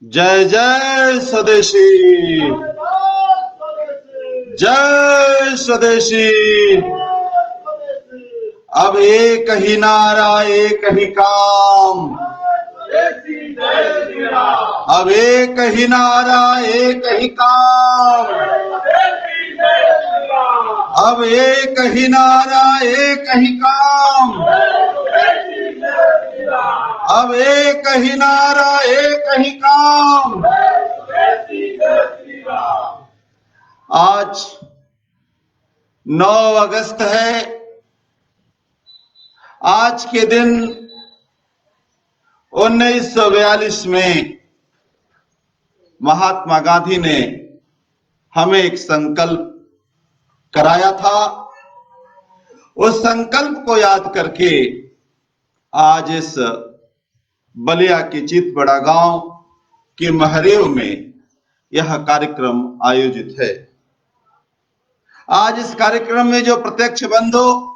जय जय स्वदेशी, जय स्वदेशी। अब एक ही नारा, एक ही काम। अब एक ही नारा, एक ही काम। अब एक ही नारा, एक ही काम। अब एक ही नारा, एक ही काम। आज 9 अगस्त है। आज के दिन 1942 में महात्मा गांधी ने हमें एक संकल्प कराया था। उस संकल्प को याद करके आज इस बलिया के चितबड़ा गांव के महरेव में यह कार्यक्रम आयोजित है। आज इस कार्यक्रम में जो प्रत्यक्ष बंधु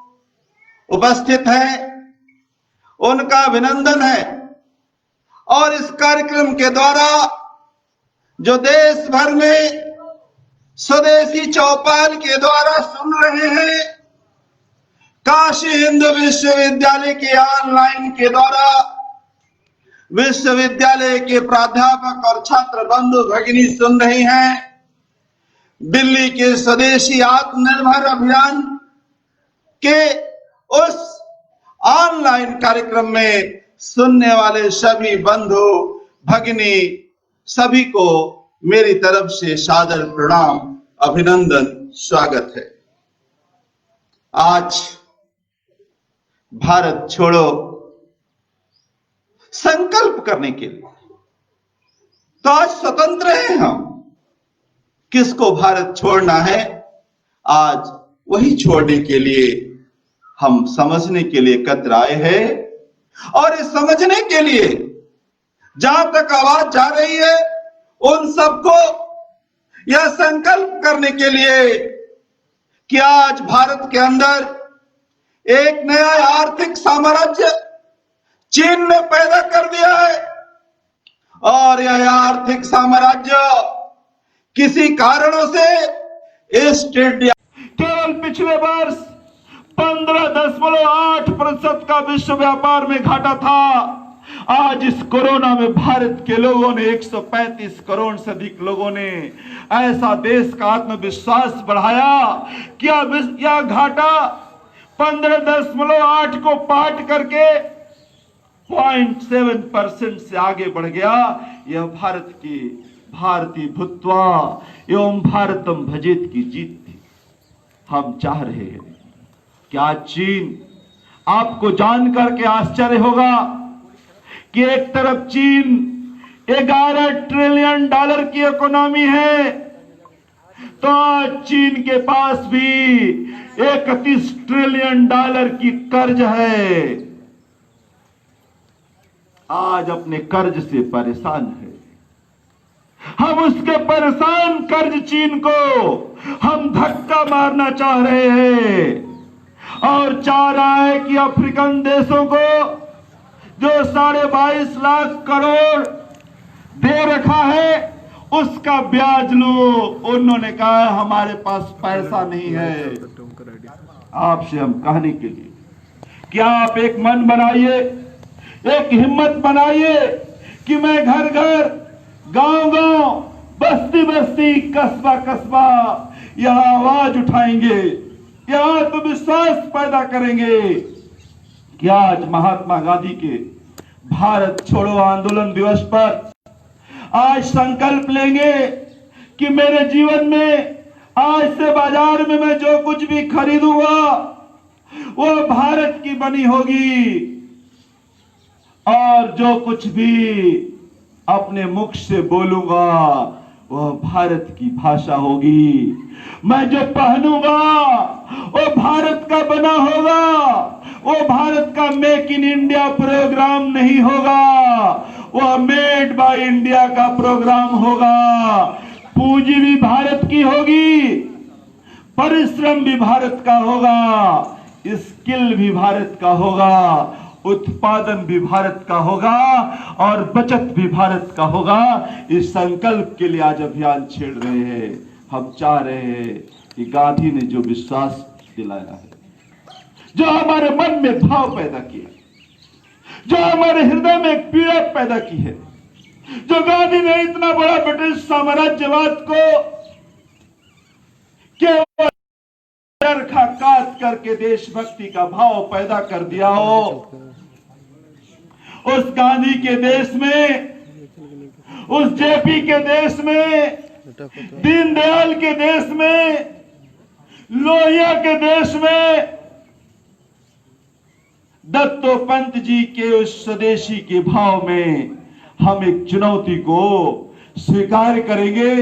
उपस्थित हैं, उनका अभिनंदन है। और इस कार्यक्रम के द्वारा जो देश भर में स्वदेशी चौपाल के द्वारा सुन रहे हैं, काशी हिंदू विश्वविद्यालय के ऑनलाइन के द्वारा विश्वविद्यालय के प्राध्यापक और छात्र बंधु भगिनी सुन रहे हैं, दिल्ली के स्वदेशी आत्मनिर्भर अभियान के उस ऑनलाइन कार्यक्रम में सुनने वाले सभी बंधु भगिनी सभी को मेरी तरफ से सादर प्रणाम, अभिनंदन, स्वागत है। आज भारत छोड़ो संकल्प करने के लिए तो आज स्वतंत्र हैं हम। किसको भारत छोड़ना है, आज वही छोड़ने के लिए हम समझने के लिए एकत्र आए हैं। और इस समझने के लिए जहां तक आवाज जा रही है, उन सबको यह संकल्प करने के लिए कि आज भारत के अंदर एक नया आर्थिक साम्राज्य चीन ने पैदा कर दिया है। और यह आर्थिक साम्राज्य किसी कारणों से स्टेट केवल पिछले वर्ष 15.8% का विश्व व्यापार में घाटा था। आज इस कोरोना में भारत के लोगों ने 135 करोड़ से अधिक लोगों ने ऐसा देश का आत्मविश्वास बढ़ाया कि अब यह घाटा 15.8 को पाट करके 0.7% से आगे बढ़ गया। यह भारत की भारतीय भूत्वा एवं भारतम भजेत की जीत थी। हम चाह रहे हैं कि आज चीन, आपको जानकर के आश्चर्य होगा कि एक तरफ चीन 11 ट्रिलियन डॉलर की इकोनॉमी है, तो आज चीन के पास भी 31 ट्रिलियन डॉलर की कर्ज है। आज अपने कर्ज से परेशान है। हम उसके परेशान कर्ज चीन को हम धक्का मारना चाह रहे हैं और चाह रहा है कि अफ्रीकन देशों को जो 22.5 लाख करोड़ दे रखा है, उसका ब्याज लो। उन्होंने कहा हमारे पास पैसा नहीं है। आपसे हम कहने के लिए कि आप एक मन बनाइए, एक हिम्मत बनाइए कि मैं घर घर, गांव गांव, बस्ती बस्ती, कस्बा कस्बा यहां आवाज उठाएंगे, यहां आत्मविश्वास पैदा करेंगे कि आज महात्मा गांधी के भारत छोड़ो आंदोलन दिवस पर आज संकल्प लेंगे कि मेरे जीवन में आज से बाजार में मैं जो कुछ भी खरीदूंगा वो भारत की बनी होगी और जो कुछ भी अपने मुख से बोलूंगा वह भारत की भाषा होगी। मैं जो पहनूंगा वो भारत का बना होगा, वो भारत का मेक इन इंडिया प्रोग्राम नहीं होगा, वह मेड बाय इंडिया का प्रोग्राम होगा। पूंजी भी भारत की होगी, परिश्रम भी भारत का होगा, स्किल भी भारत का होगा। उत्पादन भी भारत का होगा और बचत भी भारत का होगा। इस संकल्प के लिए आज अभियान छेड़ रहे हैं। हम चाह रहे हैं कि गांधी ने जो विश्वास दिलाया है, जो हमारे मन में भाव पैदा किया, जो हमारे हृदय में एक पीड़ा पैदा की है, जो गांधी ने इतना बड़ा ब्रिटिश साम्राज्यवाद को केवल चरखा काट करके देशभक्ति का भाव पैदा कर दिया हो, उस गांधी के देश में, उस जेपी के देश में, दीनदयाल के देश में, लोहिया के देश में, दत्तोपंत जी के उस स्वदेशी के भाव में हम एक चुनौती को स्वीकार करेंगे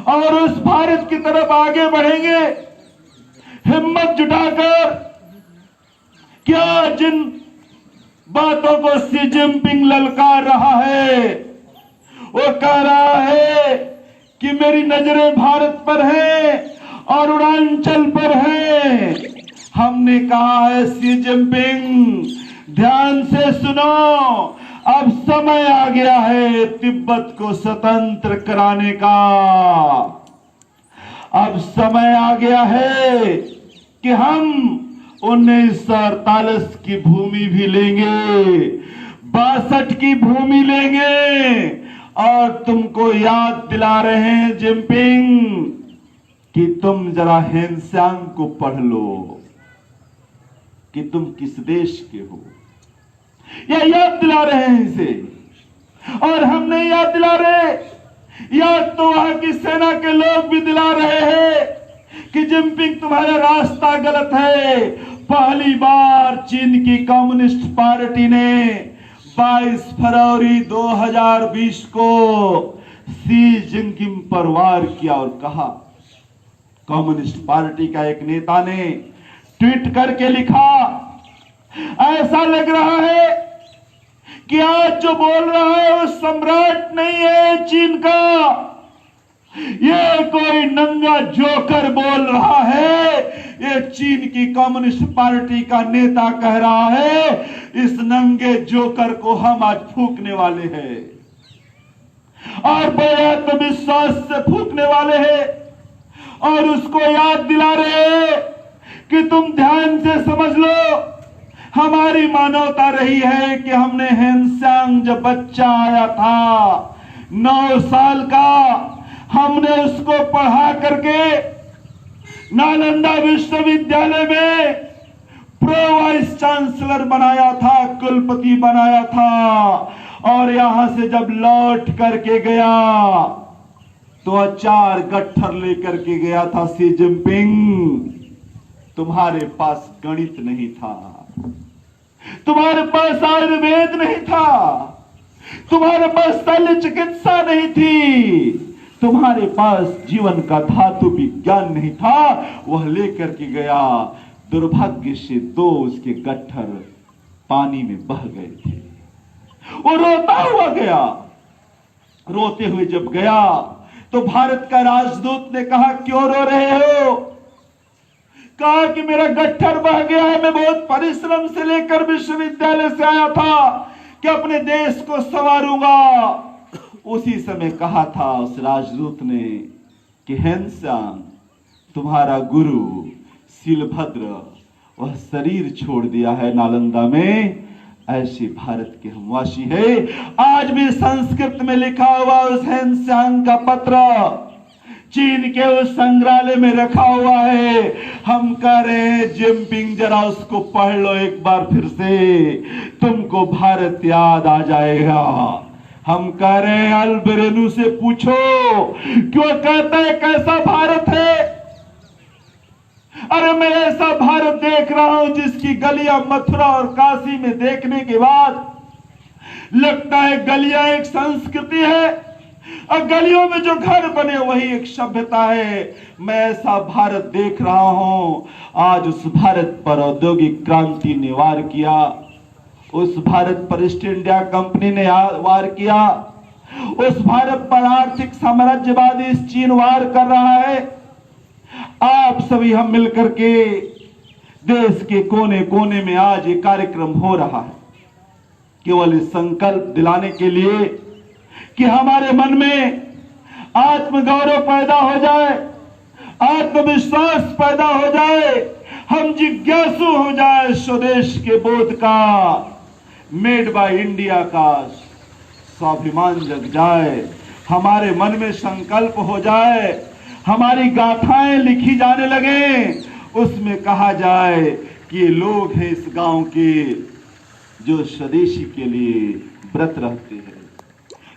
और उस भारत की तरफ आगे बढ़ेंगे, हिम्मत जुटाकर। क्या जिन बातों को शी जिनपिंग ललकार रहा है, वो कह रहा है कि मेरी नजरें भारत पर है और उड़ानचल पर है। हमने कहा है शी जिनपिंग ध्यान से सुनो, अब समय आ गया है तिब्बत को स्वतंत्र कराने का। अब समय आ गया है कि हम 1948 की भूमि भी लेंगे, 62 की भूमि लेंगे और तुमको याद दिला रहे हैं जिनपिंग कि तुम जरा हेनसांग को पढ़ लो कि तुम किस देश के हो। या याद दिला रहे हैं इसे, और हम नहीं याद दिला रहे, याद तो वहां की सेना के लोग भी दिला रहे हैं कि जिनपिंग तुम्हारा रास्ता गलत है। पहली बार चीन की कम्युनिस्ट पार्टी ने 22 फरवरी 2020 को शी जिनपिंग पर वार किया और कहा, कम्युनिस्ट पार्टी का एक नेता ने ट्वीट करके लिखा, ऐसा लग रहा है कि आज जो बोल रहा है वो सम्राट नहीं है चीन का, ये कोई नंगा जोकर बोल रहा है। ये चीन की कम्युनिस्ट पार्टी का नेता कह रहा है, इस नंगे जोकर को हम आज फूंकने वाले हैं और बड़े आत्मविश्वास से फूंकने वाले हैं। और उसको याद दिला रहे हैं कि तुम ध्यान से समझ लो, हमारी मानवता रही है कि हमने हेनसांग जब बच्चा आया था 9 साल का, हमने उसको पढ़ा करके नालंदा विश्वविद्यालय में प्रो वाइस चांसलर बनाया था, कुलपति बनाया था। और यहां से जब लौट करके गया तो अचार गट्ठर लेकर के गया था शी जिनपिंग। तुम्हारे पास गणित नहीं था, तुम्हारे पास आयुर्वेद नहीं था, तुम्हारे पास शल्य चिकित्सा नहीं थी, तुम्हारे पास जीवन का धातु विज्ञान नहीं था। वह लेकर के गया, दुर्भाग्य से 2 उसके गट्ठर पानी में बह गए थे। वो रोता हुआ गया। रोते हुए जब गया तो भारत का राजदूत ने कहा, क्यों रो रहे हो? कहा कि मेरा गट्ठर बह गया है, मैं बहुत परिश्रम से लेकर विश्वविद्यालय से आया था कि अपने देश को संवारूंगा। उसी समय कहा था उस राजदूत ने कि हेनसांग, तुम्हारा गुरु शीलभद्र वह शरीर छोड़ दिया है नालंदा में, ऐसे भारत के हमवासी है। आज भी संस्कृत में लिखा हुआ उस हेनसांग का पत्र चीन के उस संग्रहालय में रखा हुआ है। हम कह रहे हैं जिनपिंग जरा उसको पढ़ लो एक बार फिर से, तुमको भारत याद आ जाएगा। हम कह रहे हैं अल्बेरेनू से पूछो क्यों कहता है कैसा भारत है। अरे मैं ऐसा भारत देख रहा हूं जिसकी गलियां मथुरा और काशी में देखने के बाद लगता है गलियां एक संस्कृति है और गलियों में जो घर बने वही एक सभ्यता है। मैं ऐसा भारत देख रहा हूं। आज उस भारत पर औद्योगिक क्रांति ने वार किया, उस भारत पर ईस्ट इंडिया कंपनी ने वार किया, उस भारत पर आर्थिक साम्राज्यवादी चीन वार कर रहा है। आप सभी हम मिलकर के देश के कोने कोने में आज ये कार्यक्रम हो रहा है, केवल इस संकल्प दिलाने के लिए कि हमारे मन में आत्मगौरव पैदा हो जाए, आत्मविश्वास पैदा हो जाए, हम जिज्ञासु हो जाए स्वदेश के बोध का, मेड बाय इंडिया का स्वाभिमान जग जाए, हमारे मन में संकल्प हो जाए, हमारी गाथाएं लिखी जाने लगे, उसमें कहा जाए कि ये लोग हैं इस गांव के जो स्वदेशी के लिए व्रत रहते हैं,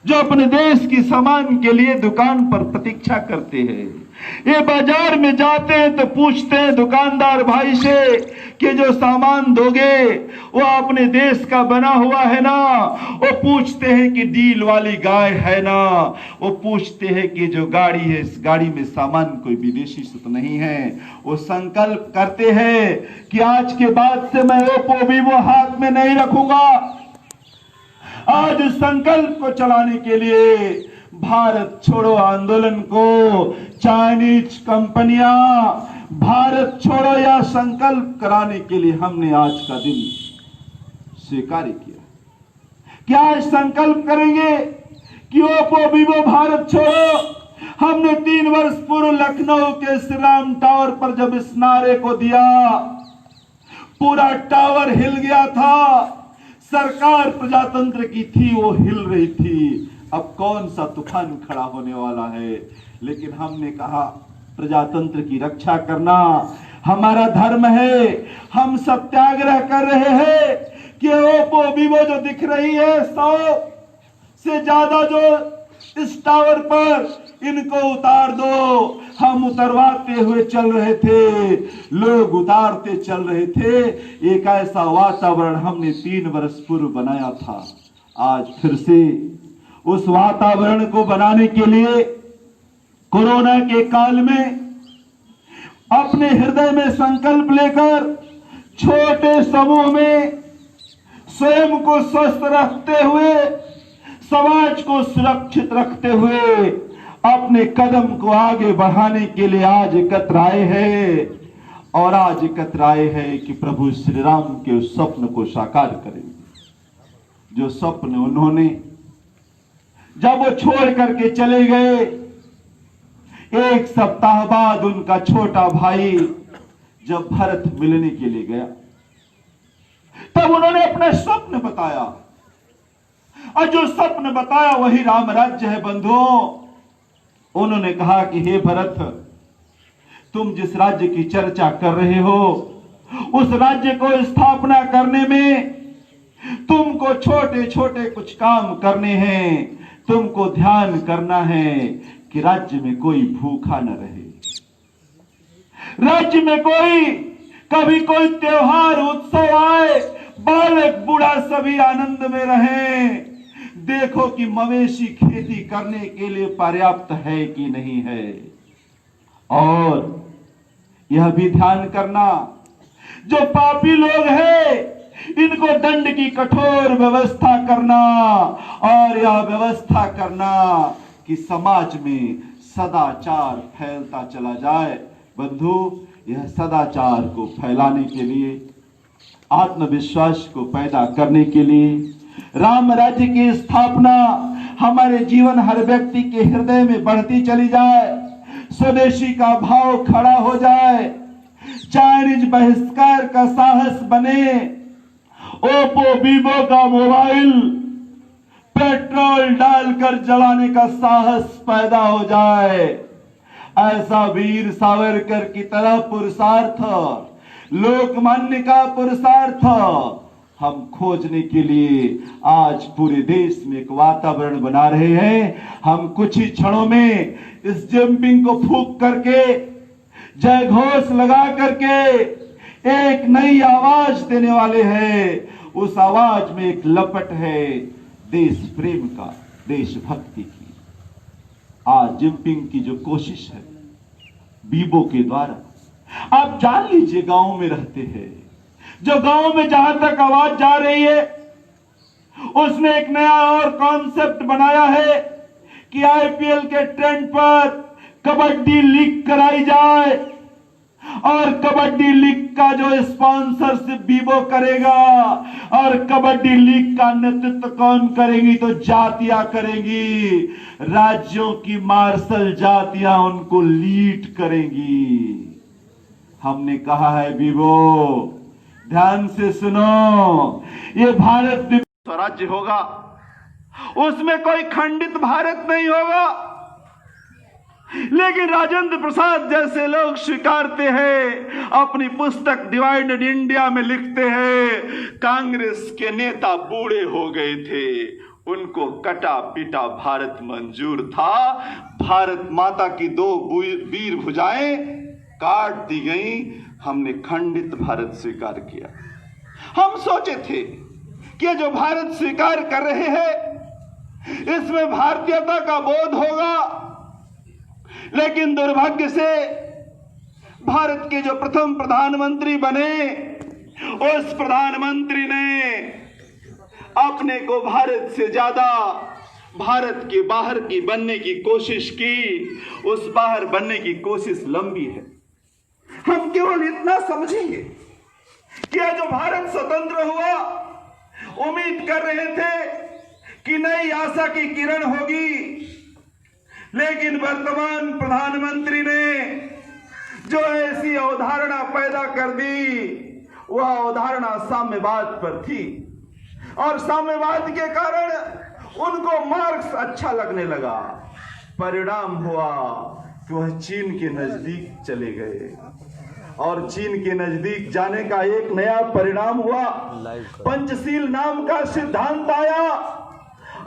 जो अपने देश की सामान के लिए दुकान पर प्रतीक्षा करते हैं। ये बाजार में जाते हैं तो पूछते हैं दुकानदार भाई से कि जो सामान दोगे वो अपने देश का बना हुआ है ना, वो पूछते हैं कि डील वाली गाय है ना, वो पूछते हैं कि जो गाड़ी है इस गाड़ी में सामान कोई विदेशी से तो नहीं है। वो संकल्प करते हैं कि आज के बाद से मैं ओप्पो वीवो हाथ में नहीं रखूंगा। आज संकल्प को चलाने के लिए भारत छोड़ो आंदोलन को चाइनीज कंपनियां भारत छोड़ो या संकल्प कराने के लिए हमने आज का दिन स्वीकार किया। क्या आज संकल्प करेंगे कि ओप्पो वीवो भारत छोड़ो। हमने 3 वर्ष पूर्व लखनऊ के श्री राम टावर पर जब इस नारे को दिया, पूरा टावर हिल गया था। सरकार प्रजातंत्र की थी, वो हिल रही थी। अब कौन सा तूफान खड़ा होने वाला है, लेकिन हमने कहा प्रजातंत्र की रक्षा करना हमारा धर्म है। हम सत्याग्रह कर रहे हैं कि ओप्पो वीवो जो दिख रही है 100 से ज्यादा जो इस टावर पर, इनको उतार दो। हम उतरवाते हुए चल रहे थे, लोग उतारते चल रहे थे। एक ऐसा वातावरण हमने 3 वर्ष पूर्व बनाया था। आज फिर से उस वातावरण को बनाने के लिए कोरोना के काल में अपने हृदय में संकल्प लेकर छोटे समूह में स्वयं को स्वस्थ रखते हुए, समाज को सुरक्षित रखते हुए अपने कदम को आगे बढ़ाने के लिए आज एकत्र आए हैं। और आज एकत्र आए हैं कि प्रभु श्री राम के उस स्वप्न को साकार करेंगे। जो स्वप्न उन्होंने जब वो छोड़ करके चले गए, 1 सप्ताह बाद उनका छोटा भाई जब भारत मिलने के लिए गया, तब उन्होंने अपना स्वप्न बताया। और जो स्वप्न बताया वही राम राज्य है बंधुओं। उन्होंने कहा कि हे भरत, तुम जिस राज्य की चर्चा कर रहे हो, उस राज्य को स्थापना करने में तुमको छोटे छोटे कुछ काम करने हैं। तुमको ध्यान करना है कि राज्य में कोई भूखा न रहे, राज्य में कभी कोई त्योहार उत्सव आए, बालक बूढ़ा सभी आनंद में रहें। देखो कि मवेशी खेती करने के लिए पर्याप्त है कि नहीं है। और यह भी ध्यान करना, जो पापी लोग हैं इनको दंड की कठोर व्यवस्था करना, और यह व्यवस्था करना कि समाज में सदाचार फैलता चला जाए। बंधु, यह सदाचार को फैलाने के लिए, आत्मविश्वास को पैदा करने के लिए, राम राज्य की स्थापना हमारे जीवन हर व्यक्ति के हृदय में बढ़ती चली जाए, स्वदेशी का भाव खड़ा हो जाए, चाइनीज बहिष्कार का साहस बने, ओप्पो वीवो का मोबाइल पेट्रोल डालकर जलाने का साहस पैदा हो जाए। ऐसा वीर सावरकर की तरह पुरुषार्थ, लोकमान्य का पुरुषार्थ हम खोजने के लिए आज पूरे देश में एक वातावरण बना रहे हैं। हम कुछ ही क्षणों में इस जंपिंग को फूंक करके, जय घोष लगा करके एक नई आवाज देने वाले हैं। उस आवाज में एक लपट है देश प्रेम का, देशभक्ति की। आज जंपिंग की जो कोशिश है वीवो के द्वारा, आप जान लीजिए गांव में रहते हैं, जो गांव में जहां तक आवाज जा रही है, उसने एक नया और कॉन्सेप्ट बनाया है कि आईपीएल के ट्रेंड पर कबड्डी लीग कराई जाए। और कबड्डी लीग का जो स्पॉन्सरशिप भी वो करेगा, और कबड्डी लीग का नेतृत्व कौन करेंगी? तो जातियां करेंगी। राज्यों की मार्शल जातियां उनको लीड करेंगी। हमने कहा है विवो, ध्यान से सुनो, ये भारत स्वराज्य होगा, उसमें कोई खंडित भारत नहीं होगा। लेकिन राजेंद्र प्रसाद जैसे लोग स्वीकारते हैं, अपनी पुस्तक डिवाइडेड इंडिया में लिखते हैं, कांग्रेस के नेता बूढ़े हो गए थे, उनको कटा पीटा भारत मंजूर था। भारत माता की 2 वीर भुजाएं काट दी गई, हमने खंडित भारत स्वीकार किया। हम सोचे थे कि जो भारत स्वीकार कर रहे हैं इसमें भारतीयता का बोध होगा, लेकिन दुर्भाग्य से भारत के जो प्रथम प्रधानमंत्री बने, उस प्रधानमंत्री ने अपने को भारत से ज्यादा भारत के बाहर की बनने की कोशिश की। उस बाहर बनने की कोशिश लंबी है। हम केवल इतना समझेंगे कि जो भारत स्वतंत्र हुआ, उम्मीद कर रहे थे कि नई आशा की किरण होगी, लेकिन वर्तमान प्रधानमंत्री ने जो ऐसी अवधारणा पैदा कर दी, वह अवधारणा साम्यवाद पर थी, और साम्यवाद के कारण उनको मार्क्स अच्छा लगने लगा। परिणाम हुआ कि वह चीन के नजदीक चले गए, और चीन के नजदीक जाने का एक नया परिणाम हुआ। पंचशील नाम का सिद्धांत आया,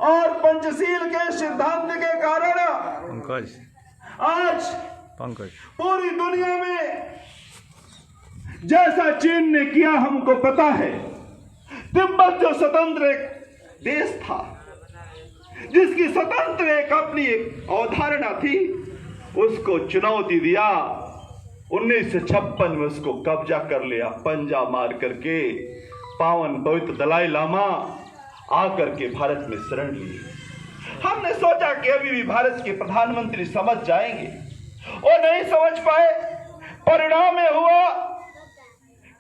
और पंचशील के सिद्धांत के कारण आज पूरी दुनिया में जैसा चीन ने किया हमको पता है। तिब्बत जो स्वतंत्र एक देश था, जिसकी स्वतंत्र एक अपनी एक अवधारणा थी, उसको चुनौती दिया। 1956 में उसको कब्जा कर लिया, पंजा मार करके। पावन पवित्र दलाई लामा आकर के भारत में शरण लिए। हमने सोचा कि अभी भी भारत के प्रधानमंत्री समझ जाएंगे, और नहीं समझ पाए। परिणाम में हुआ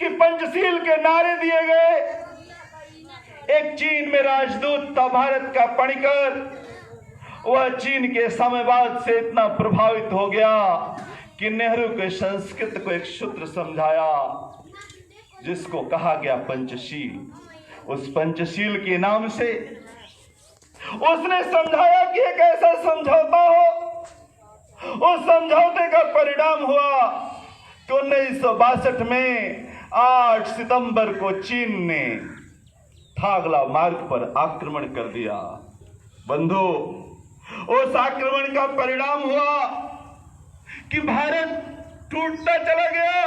कि पंचशील के नारे दिए गए। एक चीन में राजदूत था भारत का पणिकर, वह चीन के साम्यवाद से इतना प्रभावित हो गया कि नेहरू के संस्कृत को एक सूत्र समझाया, जिसको कहा गया पंचशील। उस पंचशील के नाम से उसने समझाया कि एक ऐसा समझौता हो। उस समझौते का परिणाम हुआ कि 1962 में 8 सितंबर को चीन ने थागला मार्ग पर आक्रमण कर दिया। बंधु, उस आक्रमण का परिणाम हुआ कि भारत टूटता चला गया।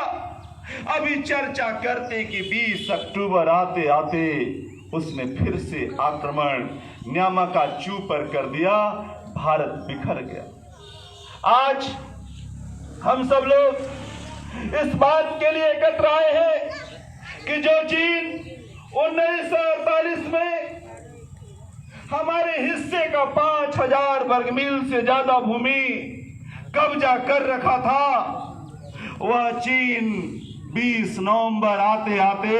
अभी चर्चा करते कि 20 अक्टूबर आते आते उसने फिर से आक्रमण न्यामा का चू पर कर दिया, भारत बिखर गया। आज हम सब लोग इस बात के लिए एकत्र आए हैं कि जो चीन 1948 में हमारे हिस्से का 5000 वर्ग मील से ज्यादा भूमि कब्जा कर रखा था, वह चीन 20 नवंबर आते आते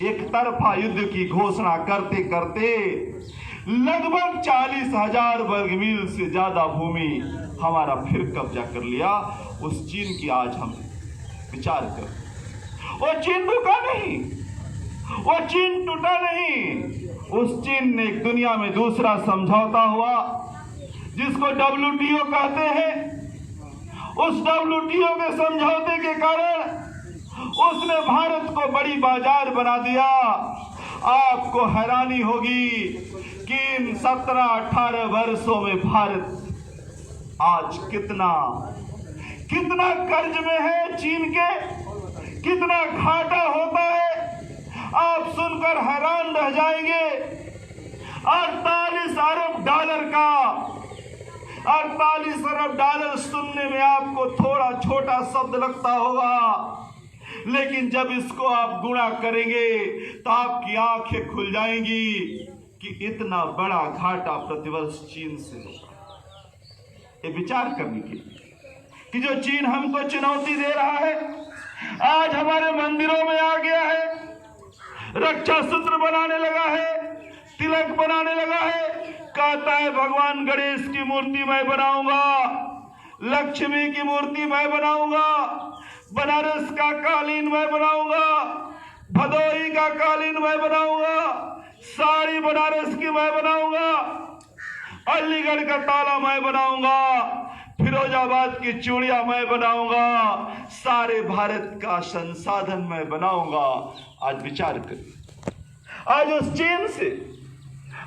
एक तरफा युद्ध की घोषणा करते करते लगभग 40,000 वर्ग मील से ज्यादा भूमि हमारा फिर कब्जा कर लिया। उस चीन की आज हम विचार कर, वो चीन रुका नहीं, वो चीन टूटा नहीं। उस चीन ने एक दुनिया में दूसरा समझौता हुआ, जिसको WTO कहते हैं। उस WTO के समझौते के कारण उसने भारत को बड़ी बाजार बना दिया। आपको हैरानी होगी कि इन 17-18 वर्षों में भारत आज कितना कर्ज में है चीन के, कितना घाटा होता है, आप सुनकर हैरान रह जाएंगे। 48 अरब डॉलर का, 48 अरब डॉलर सुनने में आपको थोड़ा छोटा शब्द लगता होगा, लेकिन जब इसको आप गुणा करेंगे तो आपकी आंखें खुल जाएंगी कि इतना बड़ा घाटा प्रतिवर्ष चीन से होगा। ये विचार करने के लिए कि जो चीन हमको चुनौती दे रहा है, आज हमारे मंदिरों में आ गया है, रक्षा सूत्र बनाने लगा है, तिलक बनाने लगा है, कहता है भगवान गणेश की मूर्ति मैं बनाऊंगा, लक्ष्मी की मूर्ति मैं बनाऊंगा, बनारस का कालीन मैं बनाऊंगा, भदोही का कालीन मैं बनाऊंगा, साड़ी बनारस की मैं बनाऊंगा, अलीगढ़ का ताला मैं बनाऊंगा, फिरोजाबाद की चूड़ियां मैं बनाऊंगा, सारे भारत का संसाधन मैं बनाऊंगा। आज विचार करिए, आज उस चीन से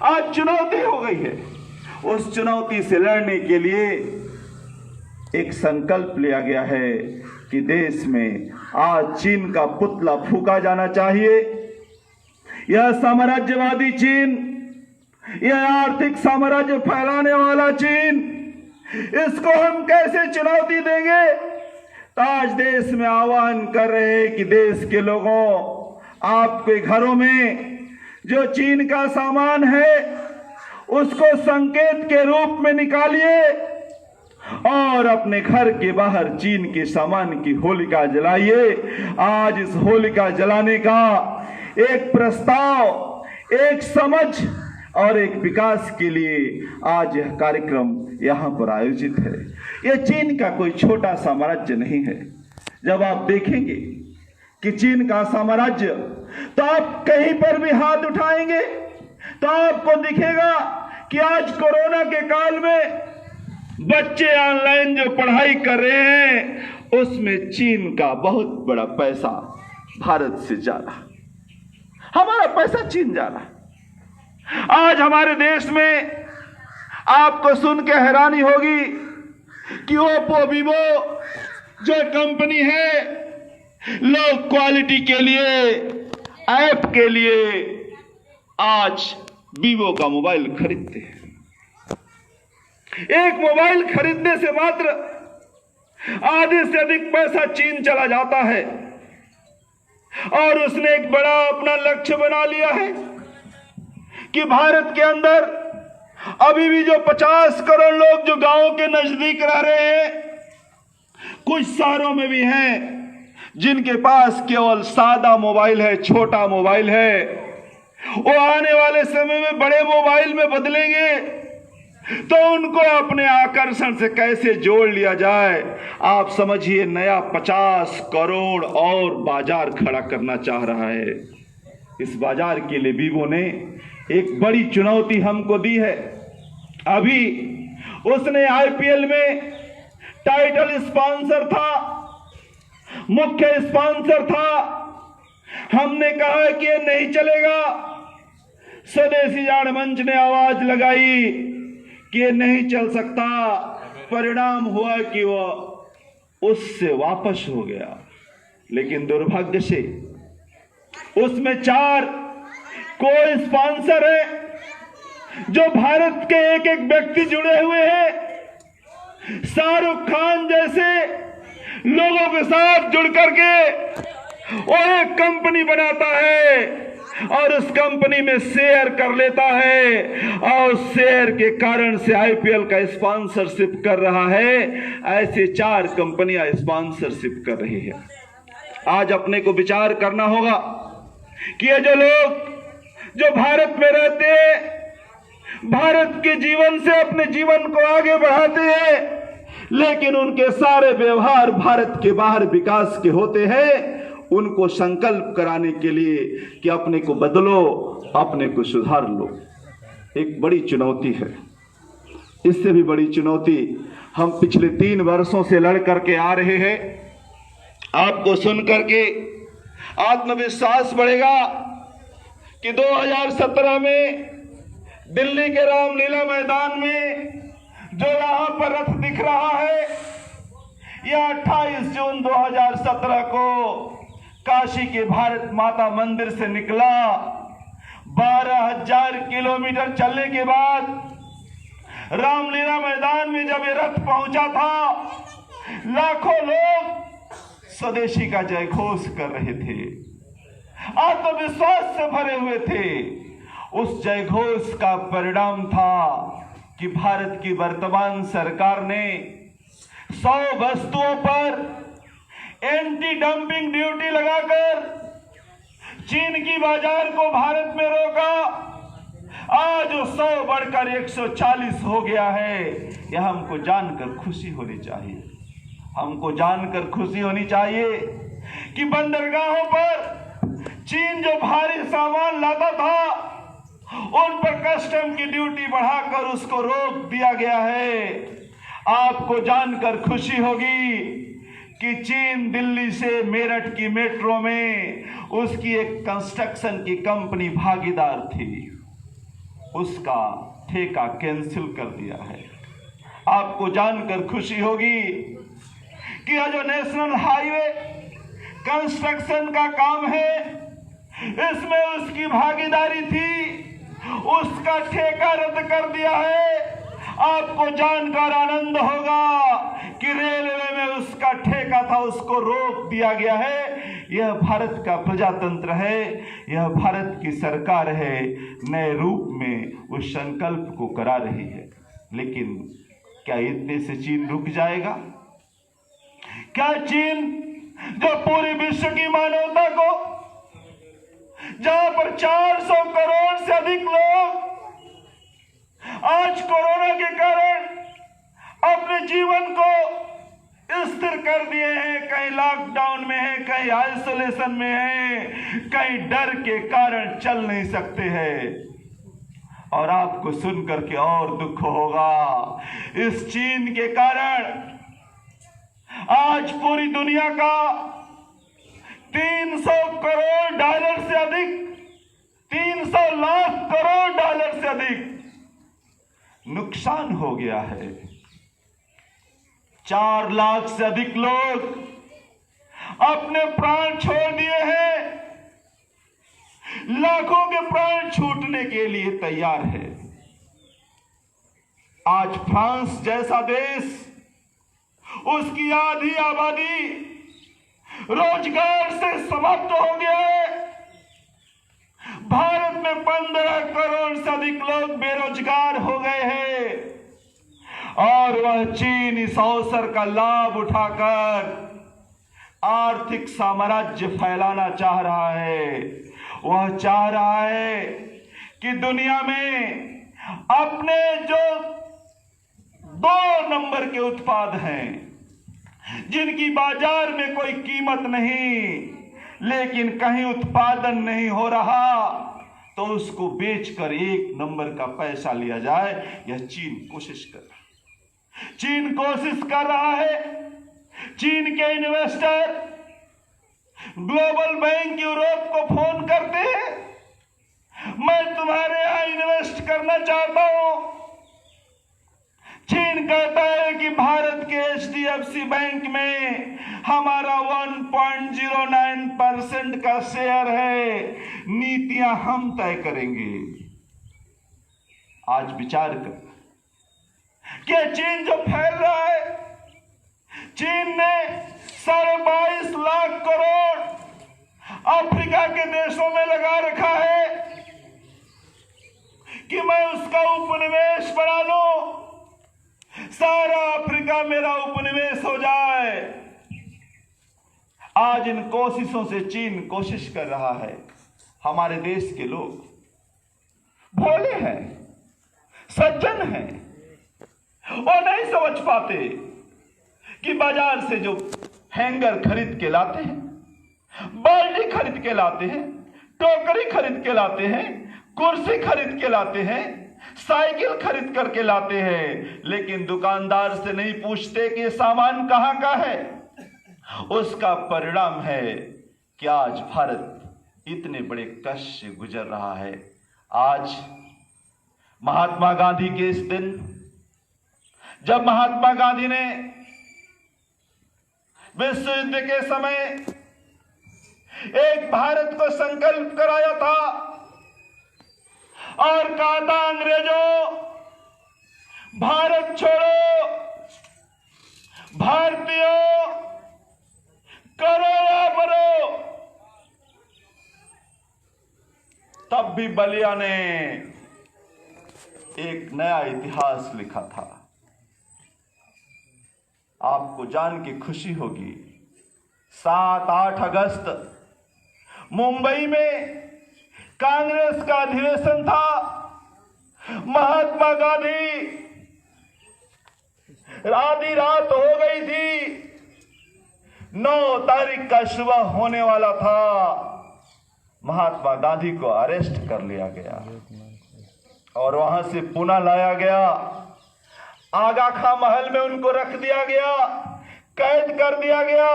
आज चुनौती हो गई है। उस चुनौती से लड़ने के लिए एक संकल्प लिया गया है कि देश में आज चीन का पुतला फूंका जाना चाहिए। यह साम्राज्यवादी चीन, यह आर्थिक साम्राज्य फैलाने वाला चीन, इसको हम कैसे चुनौती देंगे? तो आज देश में आह्वान कर रहे हैं कि देश के लोगों, आपके घरों में जो चीन का सामान है उसको संकेत के रूप में निकालिए और अपने घर के बाहर चीन के सामान की होलिका जलाइए। आज इस होलिका जलाने का एक प्रस्ताव, एक समझ और एक विकास के लिए आज यह कार्यक्रम यहाँ पर आयोजित है। यह चीन का कोई छोटा साम्राज्य नहीं है। जब आप देखेंगे कि चीन का साम्राज्य, तो आप कहीं पर भी हाथ उठाएंगे तो आपको दिखेगा कि आज कोरोना के काल में बच्चे ऑनलाइन जो पढ़ाई कर रहे हैं उसमें चीन का बहुत बड़ा पैसा भारत से जा रहा, हमारा पैसा चीन जा रहा। आज हमारे देश में आपको सुन के हैरानी होगी कि ओप्पो, वीवो जो कंपनी है, लोग क्वालिटी के लिए, ऐप के लिए आज वीवो का मोबाइल खरीदते हैं। एक मोबाइल खरीदने से मात्र आधे से अधिक पैसा चीन चला जाता है और उसने एक बड़ा अपना लक्ष्य बना लिया है कि भारत के अंदर अभी भी जो 50 करोड़ लोग जो गांव के नजदीक रह रहे हैं, कुछ शहरों में भी हैं जिनके पास केवल सादा मोबाइल है, छोटा मोबाइल है, वो आने वाले समय में बड़े मोबाइल में बदलेंगे। तो उनको अपने आकर्षण से कैसे जोड़ लिया जाए? आप समझिए, नया 50 करोड़ और बाजार खड़ा करना चाह रहा है। इस बाजार के लिए वीवो ने एक बड़ी चुनौती हमको दी है। अभी उसने आईपीएल में टाइटल स्पॉन्सर था, मुख्य स्पॉन्सर था। हमने कहा कि ये नहीं चलेगा। स्वदेशी जान मंच ने आवाज लगाई कि ये नहीं चल सकता। परिणाम हुआ कि वह उससे वापस हो गया। लेकिन दुर्भाग्य से उसमें 4 को स्पॉन्सर है जो भारत के एक एक व्यक्ति जुड़े हुए हैं। शाहरुख खान जैसे लोगों के साथ जुड़ करके वो एक कंपनी बनाता है और उस कंपनी में शेयर कर लेता है और शेयर के कारण से आईपीएल का स्पॉन्सरशिप कर रहा है। ऐसे 4 कंपनियां स्पॉन्सरशिप कर रही है। आज अपने को विचार करना होगा कि ये जो लोग जो भारत में रहते हैं, भारत के जीवन से अपने जीवन को आगे बढ़ाते हैं, लेकिन उनके सारे व्यवहार भारत के बाहर विकास के होते हैं। उनको संकल्प कराने के लिए कि अपने को बदलो, अपने को सुधार लो, एक बड़ी चुनौती है। इससे भी बड़ी चुनौती हम पिछले 3 वर्षों से लड़ करके आ रहे हैं। आपको सुन करके आत्मविश्वास बढ़ेगा कि 2017 में दिल्ली के रामलीला मैदान में जो यहाँ पर रथ दिख रहा है, यह 28 जून 2017 को काशी के भारत माता मंदिर से निकला। 12,000 किलोमीटर चलने के बाद रामलीला मैदान में जब ये रथ पहुंचा था, लाखों लोग स्वदेशी का जय घोष कर रहे थे, आत्मविश्वास से भरे हुए थे। उस जय घोष का परिणाम था कि भारत की वर्तमान सरकार ने 100 वस्तुओं पर एंटी डंपिंग ड्यूटी लगाकर चीन की बाजार को भारत में रोका। आज 100 बढ़कर 140 हो गया है। यह हमको जानकर खुशी होनी चाहिए। हमको जानकर खुशी होनी चाहिए कि बंदरगाहों पर चीन जो भारी सामान लाता था उन पर कस्टम की ड्यूटी बढ़ाकर उसको रोक दिया गया है। आपको जानकर खुशी होगी कि चीन दिल्ली से मेरठ की मेट्रो में उसकी एक कंस्ट्रक्शन की कंपनी भागीदार थी, उसका ठेका कैंसिल कर दिया है। आपको जानकर खुशी होगी कि यह जो नेशनल हाईवे कंस्ट्रक्शन का काम है इसमें उसकी भागीदारी थी, उसका ठेका रद्द कर दिया है। आपको जानकर आनंद होगा कि रेलवे में उसका ठेका था, उसको रोक दिया गया है। यह भारत का प्रजातंत्र है, यह भारत की सरकार है, नए रूप में उस संकल्प को करा रही है। लेकिन क्या इतने से चीन रुक जाएगा? क्या चीन जो पूरे विश्व की मानवता को, जहां पर 400 करोड़ से अधिक लोग आज कोरोना के कारण अपने जीवन को स्थिर कर दिए हैं, कहीं लॉकडाउन में है, कहीं आइसोलेशन में है, कहीं डर के कारण चल नहीं सकते हैं। और आपको सुनकर के और दुख होगा, इस चीन के कारण आज पूरी दुनिया का 300 करोड़ डॉलर से अधिक, 300 लाख करोड़ डॉलर से अधिक नुकसान हो गया है। 4 लाख से अधिक लोग अपने प्राण छोड़ दिए हैं, लाखों के प्राण छूटने के लिए तैयार है। आज फ्रांस जैसा देश, उसकी आधी आबादी रोजगार से समाप्त हो गया है। भारत में 15 करोड़ से अधिक लोग बेरोजगार हो गए हैं और वह चीन इस अवसर का लाभ उठाकर आर्थिक साम्राज्य फैलाना चाह रहा है। वह चाह रहा है कि दुनिया में अपने जो 2 नंबर के उत्पाद हैं, जिनकी बाजार में कोई कीमत नहीं, लेकिन कहीं उत्पादन नहीं हो रहा, तो उसको बेचकर 1 नंबर का पैसा लिया जाए। यह चीन कोशिश कर रहा है। चीन कोशिश कर रहा है। चीन के इन्वेस्टर ग्लोबल बैंक यूरोप को फोन करते हैं, मैं तुम्हारे यहां इन्वेस्ट करना चाहता हूं। चीन कहता है कि भारत के HDFC बैंक में हमारा 1.09% का शेयर है, नीतियां हम तय करेंगे। आज विचार कर कि चीन जो फैल रहा है, चीन ने 22.5 लाख करोड़ अफ्रीका के देशों में लगा रखा है कि मैं उसका उपनिवेश बना लूं, सारा अफ्रीका मेरा उपनिवेश हो जाए। आज इन कोशिशों से चीन कोशिश कर रहा है। हमारे देश के लोग भोले हैं, सज्जन हैं, वो नहीं समझ पाते कि बाजार से जो हैंगर खरीद के लाते हैं, बाल्टी खरीद के लाते हैं, टोकरी खरीद के लाते हैं, कुर्सी खरीद के लाते हैं, साइकिल खरीद करके लाते हैं, लेकिन दुकानदार से नहीं पूछते कि सामान कहां का है। उसका परिणाम है कि आज भारत इतने बड़े कष्ट से गुजर रहा है। आज महात्मा गांधी के इस दिन, जब महात्मा गांधी ने विश्व युद्ध के समय एक भारत को संकल्प कराया था और कहा था, अंग्रेजों भारत छोड़ो, भारतीयों करो या मरो। तब भी बलिया ने एक नया इतिहास लिखा था। आपको जान के खुशी होगी, 7-8 अगस्त मुंबई में कांग्रेस का अधिवेशन था। महात्मा गांधी आधी रात हो गई थी, 9 तारीख का सुबह होने वाला था। महात्मा गांधी को अरेस्ट कर लिया गया और वहां से पुणे लाया गया। आगा खां महल में उनको रख दिया गया, कैद कर दिया गया।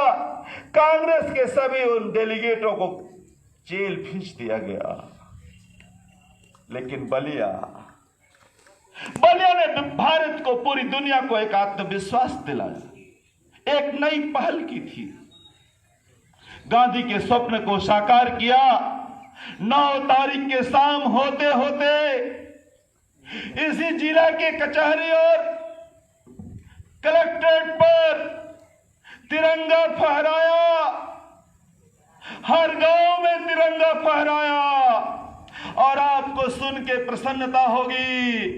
कांग्रेस के सभी उन डेलीगेटों को जेल भेज दिया गया। लेकिन बलिया ने भारत को, पूरी दुनिया को एक आत्मविश्वास दिलाया, एक नई पहल की थी। गांधी के स्वप्न को साकार किया। 9 तारीख के शाम होते होते इसी जिला के कचहरी और कलेक्ट्रेट पर तिरंगा फहराया, हर गांव में तिरंगा फहराया। और आपको सुन के प्रसन्नता होगी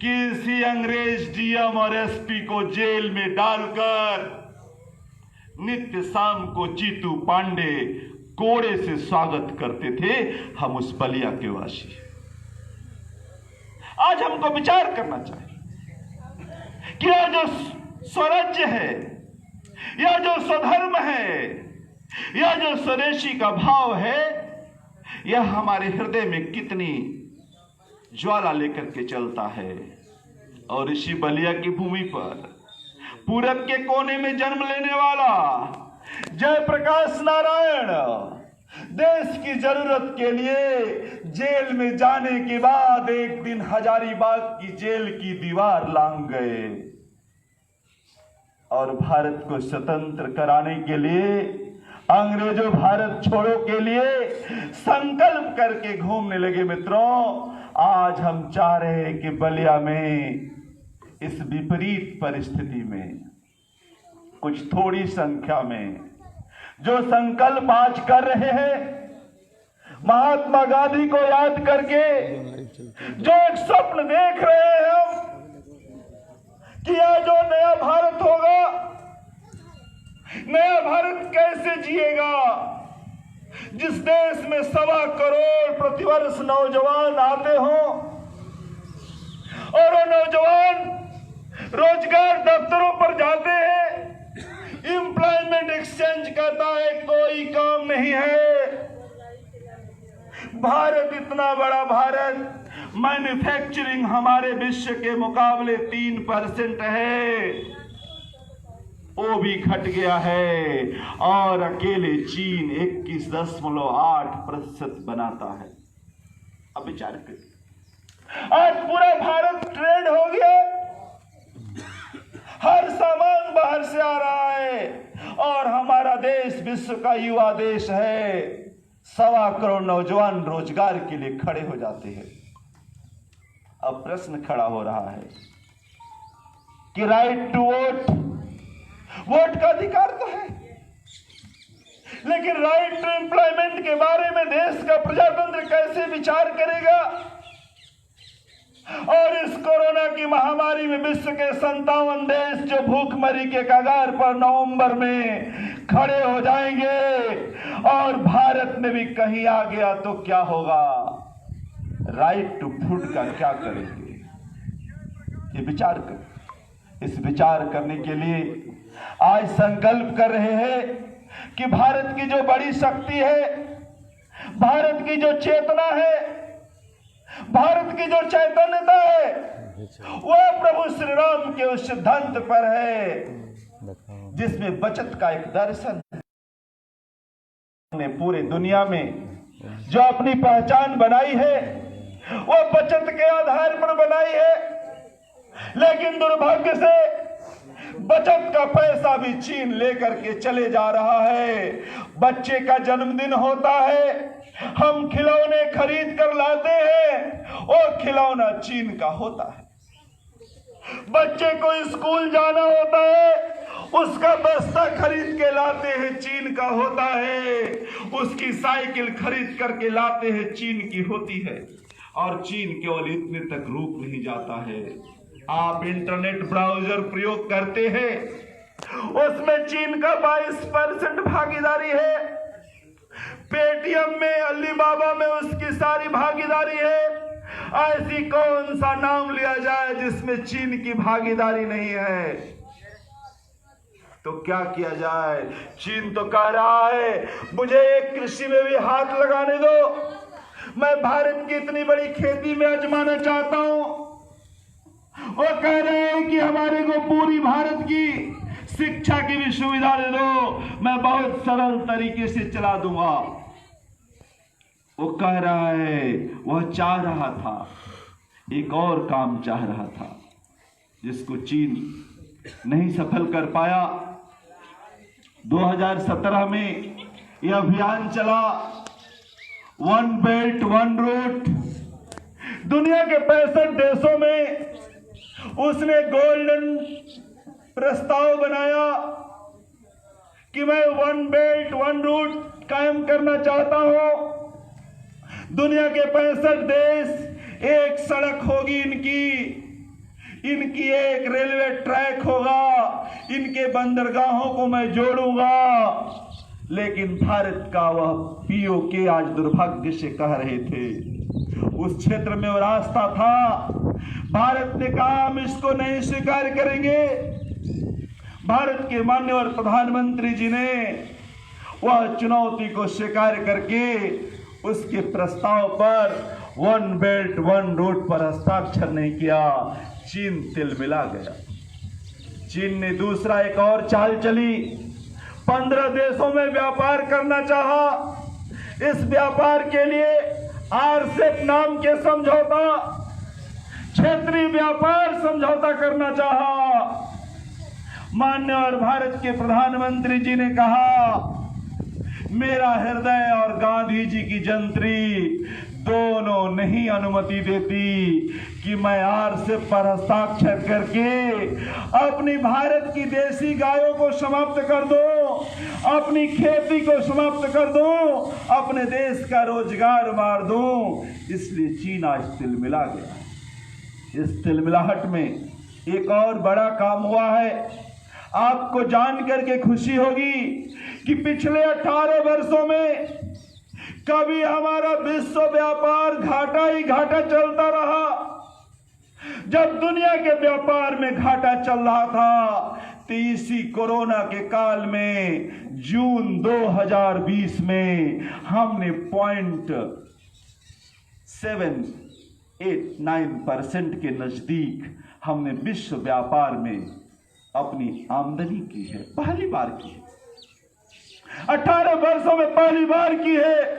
कि इसी अंग्रेज डीएम और एसपी को जेल में डालकर नित्य शाम को जीतू पांडे कोड़े से स्वागत करते थे हम उस बलिया के वासी। आज हमको विचार करना चाहिए कि यह जो स्वराज्य है, यह जो स्वधर्म है, यह जो स्वदेशी का भाव है, यह हमारे हृदय में कितनी ज्वाला लेकर के चलता है। और इसी बलिया की भूमि पर पूरब के कोने में जन्म लेने वाला जयप्रकाश नारायण देश की जरूरत के लिए जेल में जाने के बाद एक दिन हजारीबाग की जेल की दीवार लांघ गए और भारत को स्वतंत्र कराने के लिए, अंग्रेजों भारत छोड़ो के लिए संकल्प करके घूमने लगे। मित्रों, आज हम चाह रहे हैं कि बलिया में इस विपरीत परिस्थिति में कुछ थोड़ी संख्या में जो संकल्प आज कर रहे हैं, महात्मा गांधी को याद करके जो एक स्वप्न देख रहे हैं हम कि यह जो नया भारत होगा, नया भारत कैसे जिएगा, जिस देश में 1.25 करोड़ प्रतिवर्ष नौजवान आते हों और वो नौजवान रोजगार दफ्तरों पर जाते हैं, एम्प्लॉयमेंट एक्सचेंज कहता है कोई काम नहीं है। भारत इतना बड़ा भारत, मैन्युफैक्चरिंग हमारे विश्व के मुकाबले 3% है, वो भी घट गया है और अकेले चीन 21.8% बनाता है। अब विचार करिए, आज पूरा भारत ट्रेड हो गया, हर सामान बाहर से आ रहा है और हमारा देश विश्व का युवा देश है। 1.25 करोड़ नौजवान रोजगार के लिए खड़े हो जाते हैं। अब प्रश्न खड़ा हो रहा है कि राइट टू वोट, वोट का अधिकार तो है, लेकिन राइट टू एम्प्लॉयमेंट के बारे में देश का प्रजातंत्र कैसे विचार करेगा? और इस कोरोना की महामारी में विश्व के 57 देश जो भूखमरी के कगार पर नवंबर में खड़े हो जाएंगे और भारत में भी कहीं आ गया तो क्या होगा? राइट टू फूड का क्या करेंगे? ये विचार कर। इस विचार करने के लिए आज संकल्प कर रहे हैं कि भारत की जो बड़ी शक्ति है, भारत की जो चेतना है, भारत की जो चैतन्यता है, वह प्रभु श्री राम के उस सिद्धांत पर है जिसमें बचत का एक दर्शन ने पूरे दुनिया में जो अपनी पहचान बनाई है, वह बचत के आधार पर बनाई है। लेकिन दुर्भाग्य से बचत का पैसा भी चीन लेकर के चले जा रहा है। बच्चे का जन्मदिन होता है, हम खिलौने खरीद कर लाते हैं और खिलौना चीन का होता है। बच्चे को स्कूल जाना होता है, उसका बस्ता खरीद के लाते हैं, चीन का होता है। उसकी साइकिल खरीद करके लाते हैं, चीन की होती है। और चीन केवल इतने तक रुक नहीं जाता है। आप इंटरनेट ब्राउजर प्रयोग करते हैं उसमें चीन का 22% भागीदारी है। पेटीएम में, अलीबाबा में उसकी सारी भागीदारी है। ऐसी कौन सा नाम लिया जाए जिसमें चीन की भागीदारी नहीं है? तो क्या किया जाए? चीन तो कह रहा है मुझे एक कृषि में भी हाथ लगाने दो, मैं भारत की इतनी बड़ी खेती में आजमाना चाहता हूं। वो कह रहे हैं कि हमारे को पूरी भारत की शिक्षा की भी सुविधा दे दो, मैं बहुत सरल तरीके से चला दूंगा। वो कह रहा है, वह चाह रहा था, एक और काम चाह रहा था जिसको चीन नहीं सफल कर पाया। 2017 में यह अभियान चला, वन बेल्ट वन रोड। दुनिया के 65 देशों में उसने गोल्डन प्रस्ताव बनाया कि मैं वन बेल्ट वन रूट कायम करना चाहता हूं। दुनिया के 65 देश, एक सड़क होगी इनकी एक रेलवे ट्रैक होगा, इनके बंदरगाहों को मैं जोड़ूंगा। लेकिन भारत का वह पीओके आज दुर्भाग्य से कह रहे थे, उस क्षेत्र में वो रास्ता था। भारत ने कहा हम इसको नहीं स्वीकार करेंगे। भारत के माननीय प्रधानमंत्री जी ने वह चुनौती को स्वीकार करके उसके प्रस्ताव पर वन बेल्ट वन रोड पर हस्ताक्षर नहीं किया। चीन तिलमिला गया। चीन ने दूसरा एक और चाल चली, 15 देशों में व्यापार करना चाहा। इस व्यापार के लिए आरसेप नाम के समझौता, क्षेत्रीय व्यापार समझौता करना चाहा। माननीय भारत के प्रधानमंत्री जी ने कहा मेरा हृदय और गांधी जी की जंत्री दोनों नहीं अनुमति देती कि मैं आरसेप पर हस्ताक्षर करके अपनी भारत की देसी गायों को समाप्त कर दूं, अपनी खेती को समाप्त कर दूं, अपने देश का रोजगार मार दूं। इसलिए चीन आज तिलमिला गया। इस तिलमिलाहट में एक और बड़ा काम हुआ है। आपको जान करके खुशी होगी कि पिछले 18 वर्षों में कभी हमारा विश्व व्यापार घाटा ही घाटा चलता रहा। जब दुनिया के व्यापार में घाटा चल रहा था, तो इसी कोरोना के काल में जून 2020 में हमने 0.789% के नजदीक हमने विश्व व्यापार में अपनी आमदनी की है, पहली बार की है। 18 वर्षों में पहली बार की है।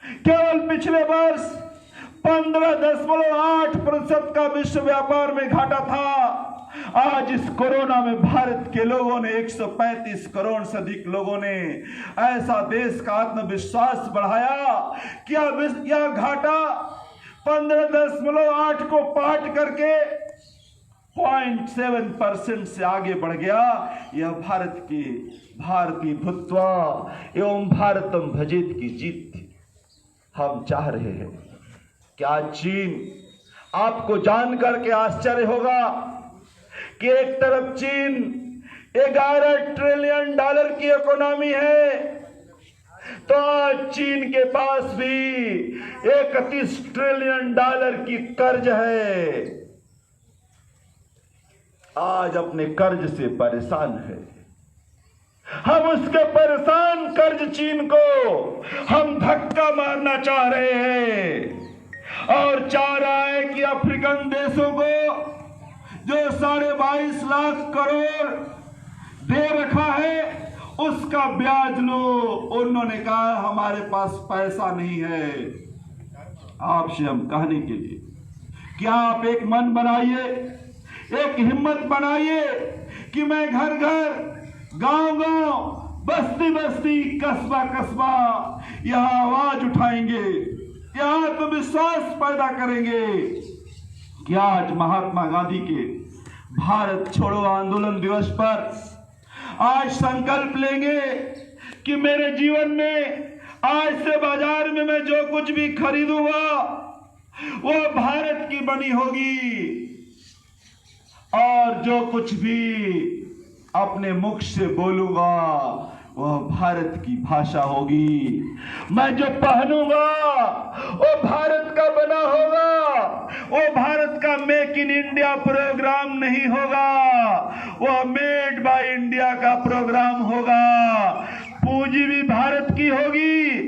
केवल पिछले वर्ष 15.8% का विश्व व्यापार में घाटा था। आज इस कोरोना में भारत के लोगों ने 135 करोड़ से अधिक लोगों ने ऐसा देश का आत्मविश्वास बढ़ाया कि अब यह घाटा 15.8 को पाट करके 0.7% से आगे बढ़ गया। यह भारत की भारतीय भूत्वा एवं भारतम भजेत की जीत थी। हम चाह रहे हैं क्या चीन, आपको जानकर के आश्चर्य होगा कि एक तरफ चीन 11 ट्रिलियन डॉलर की इकोनॉमी है, तो आज चीन के पास भी 31 ट्रिलियन डॉलर की कर्ज है। आज अपने कर्ज से परेशान है। हम उसके परेशान कर्ज चीन को हम धक्का मारना चाह रहे हैं और चाह रहा है कि अफ्रीकन देशों को जो 22.5 लाख करोड़ दे रखा है उसका ब्याज लो। उन्होंने कहा हमारे पास पैसा नहीं है। आपसे हम कहने के लिए, क्या आप एक मन बनाइए, एक हिम्मत बनाइए कि मैं घर घर, गांव गांव, बस्ती बस्ती, कस्बा कस्बा यहां आवाज उठाएंगे, यहां आत्मविश्वास पैदा करेंगे कि आज महात्मा गांधी के भारत छोड़ो आंदोलन दिवस पर आज संकल्प लेंगे कि मेरे जीवन में आज से बाजार में मैं जो कुछ भी खरीदूंगा वो भारत की बनी होगी और जो कुछ भी अपने मुख से बोलूंगा वह भारत की भाषा होगी। मैं जो पहनूंगा वो भारत का बना होगा। वो भारत का मेक इन इंडिया प्रोग्राम नहीं होगा, वो मेड बाय इंडिया का प्रोग्राम होगा। पूंजी भी भारत की होगी,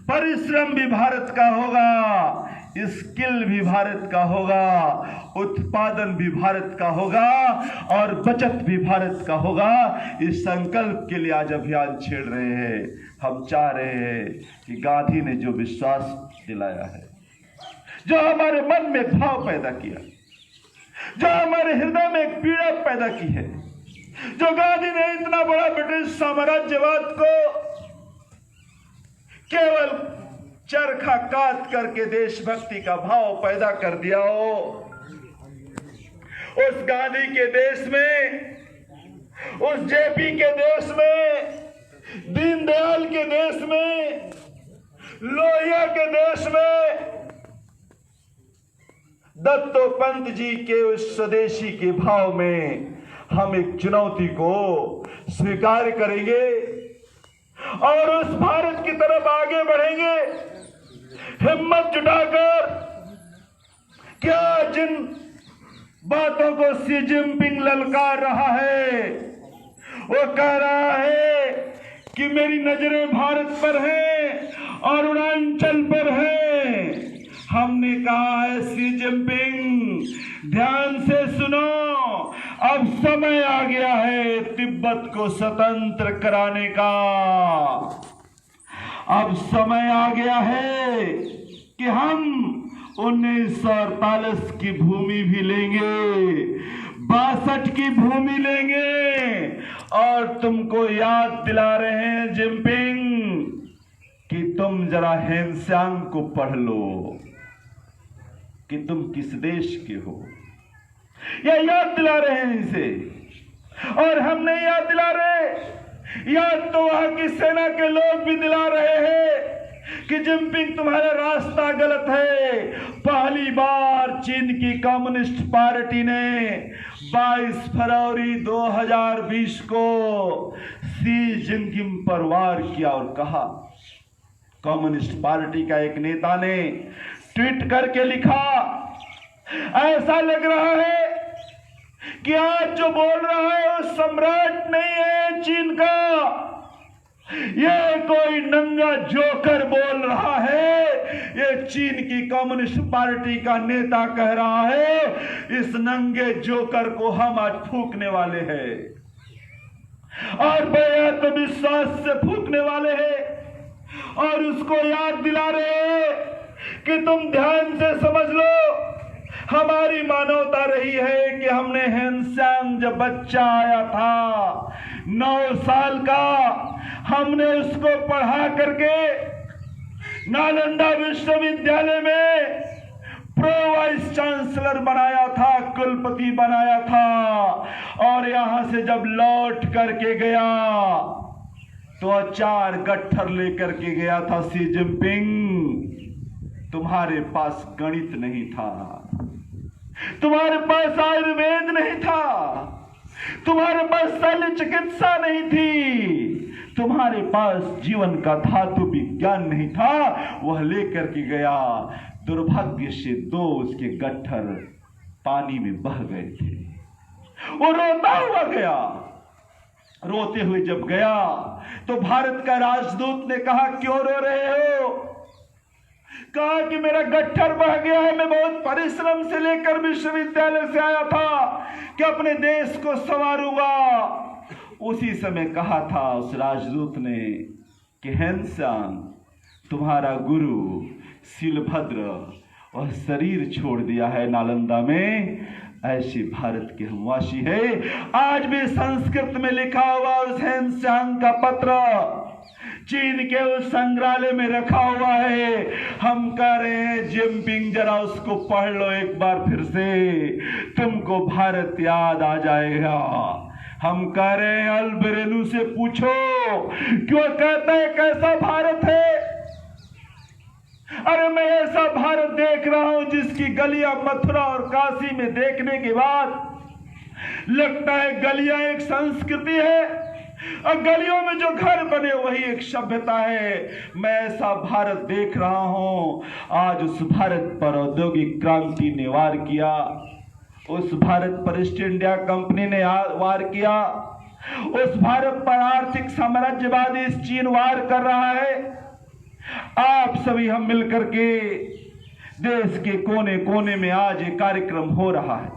परिश्रम भी भारत का होगा, स्किल भी भारत का होगा, उत्पादन भी भारत का होगा और बचत भी भारत का होगा। इस संकल्प के लिए आज अभियान छेड़ रहे हैं। हम चाह रहे हैं कि गांधी ने जो विश्वास दिलाया है, जो हमारे मन में भाव पैदा किया, जो हमारे हृदय में एक पीड़ा पैदा की है, जो गांधी ने इतना बड़ा ब्रिटिश साम्राज्यवाद को केवल चरखा काट करके देशभक्ति का भाव पैदा कर दिया हो, उस गांधी के देश में, उस जेपी के देश में, दीनदयाल के देश में, लोहिया के देश में, दत्तोपंत जी के उस स्वदेशी के भाव में हम एक चुनौती को स्वीकार करेंगे और उस भारत की तरफ आगे बढ़ेंगे, हिम्मत जुटाकर। क्या जिन बातों को शी जिनपिंग ललकार रहा है, वो कह रहा है कि मेरी नजरें भारत पर हैं और अरुणाचल पर हैं। हमने कहा है शी जिनपिंग ध्यान से सुनो, अब समय आ गया है तिब्बत को स्वतंत्र कराने का। अब समय आ गया है कि हम 1948 की भूमि भी लेंगे, 62 की भूमि लेंगे। और तुमको याद दिला रहे हैं जिनपिंग कि तुम जरा हेनस्यांग को पढ़ लो कि तुम किस देश के हो। यह याद दिला रहे हैं इसे, और हम नहीं याद दिला रहे, याद तो वहां की सेना के लोग भी दिला रहे हैं कि जिनपिंग तुम्हारा रास्ता गलत है। पहली बार चीन की कम्युनिस्ट पार्टी ने 22 फरवरी 2020 को शी जिनपिंग पर वार किया और कहा, कम्युनिस्ट पार्टी का एक नेता ने ट्वीट करके लिखा, ऐसा लग रहा है कि आज जो बोल रहा है वो सम्राट नहीं है चीन का, ये कोई नंगा जोकर बोल रहा है। ये चीन की कम्युनिस्ट पार्टी का नेता कह रहा है, इस नंगे जोकर को हम आज फूंकने वाले हैं और बेहद विश्वास से फूंकने वाले हैं। और उसको याद दिला रहे हैं कि तुम ध्यान से समझ लो, हमारी मानवता रही है कि हमने हेनस्यांग जब बच्चा आया था 9 साल का, हमने उसको पढ़ा करके नालंदा विश्वविद्यालय में प्रो वाइस चांसलर बनाया था, कुलपति बनाया था। और यहां से जब लौट करके गया तो अचार गट्ठर लेकर के गया था शी जिनपिंग। तुम्हारे पास गणित नहीं था, तुम्हारे पास आयुर्वेद नहीं था, तुम्हारे पास शल्य चिकित्सा नहीं थी, तुम्हारे पास जीवन का धातु विज्ञान नहीं था। वह लेकर के गया, दुर्भाग्य से 2 उसके गट्ठर पानी में बह गए थे। वो रोता हुआ गया। रोते हुए जब गया तो भारत का राजदूत ने कहा, क्यों रो रहे हो? कहा कि मेरा गट्ठर बह गया है, मैं बहुत परिश्रम से लेकर विश्वविद्यालय से आया था कि अपने देश को संवारूंगा। उसी समय कहा था उस राजदूत ने कि हेनस्यांग, तुम्हारा गुरु शीलभद्र वह शरीर छोड़ दिया है नालंदा में, ऐसे भारत के हम वासी है। आज भी संस्कृत में लिखा हुआ उस हेनस्यांग का पत्र चीन के उस संग्रहालय में रखा हुआ है। हम कह रहे हैं जिनपिंग जरा उसको पढ़ लो एक बार फिर से, तुमको भारत याद आ जाएगा। हम कह रहे हैं अल्बेरेनू से पूछो क्यों कहता है कैसा भारत है। अरे मैं ऐसा भारत देख रहा हूं जिसकी गलियां मथुरा और काशी में देखने के बाद लगता है गलियां एक संस्कृति है और गलियों में जो घर बने वही एक सभ्यता है। मैं ऐसा भारत देख रहा हूं। आज उस भारत पर औद्योगिक क्रांति ने वार किया, उस भारत पर ईस्ट इंडिया कंपनी ने वार किया, उस भारत पर आर्थिक साम्राज्यवादी चीन वार कर रहा है। आप सभी हम मिलकर के देश के कोने कोने में आज एक कार्यक्रम हो रहा है,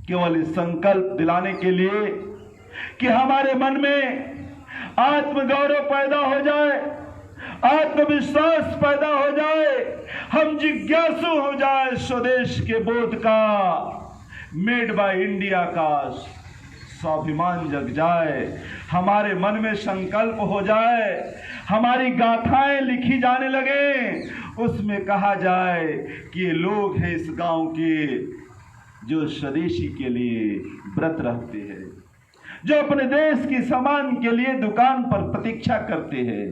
केवल इस संकल्प दिलाने के लिए कि हमारे मन में आत्मगौरव पैदा हो जाए, आत्मविश्वास पैदा हो जाए, हम जिज्ञासु हो जाए स्वदेश के बोध का, मेड बाय इंडिया का स्वाभिमान जग जाए, हमारे मन में संकल्प हो जाए, हमारी गाथाएं लिखी जाने लगे, उसमें कहा जाए कि ये लोग हैं इस गांव के जो स्वदेशी के लिए व्रत रखते हैं, जो अपने देश की सामान के लिए दुकान पर प्रतीक्षा करते हैं।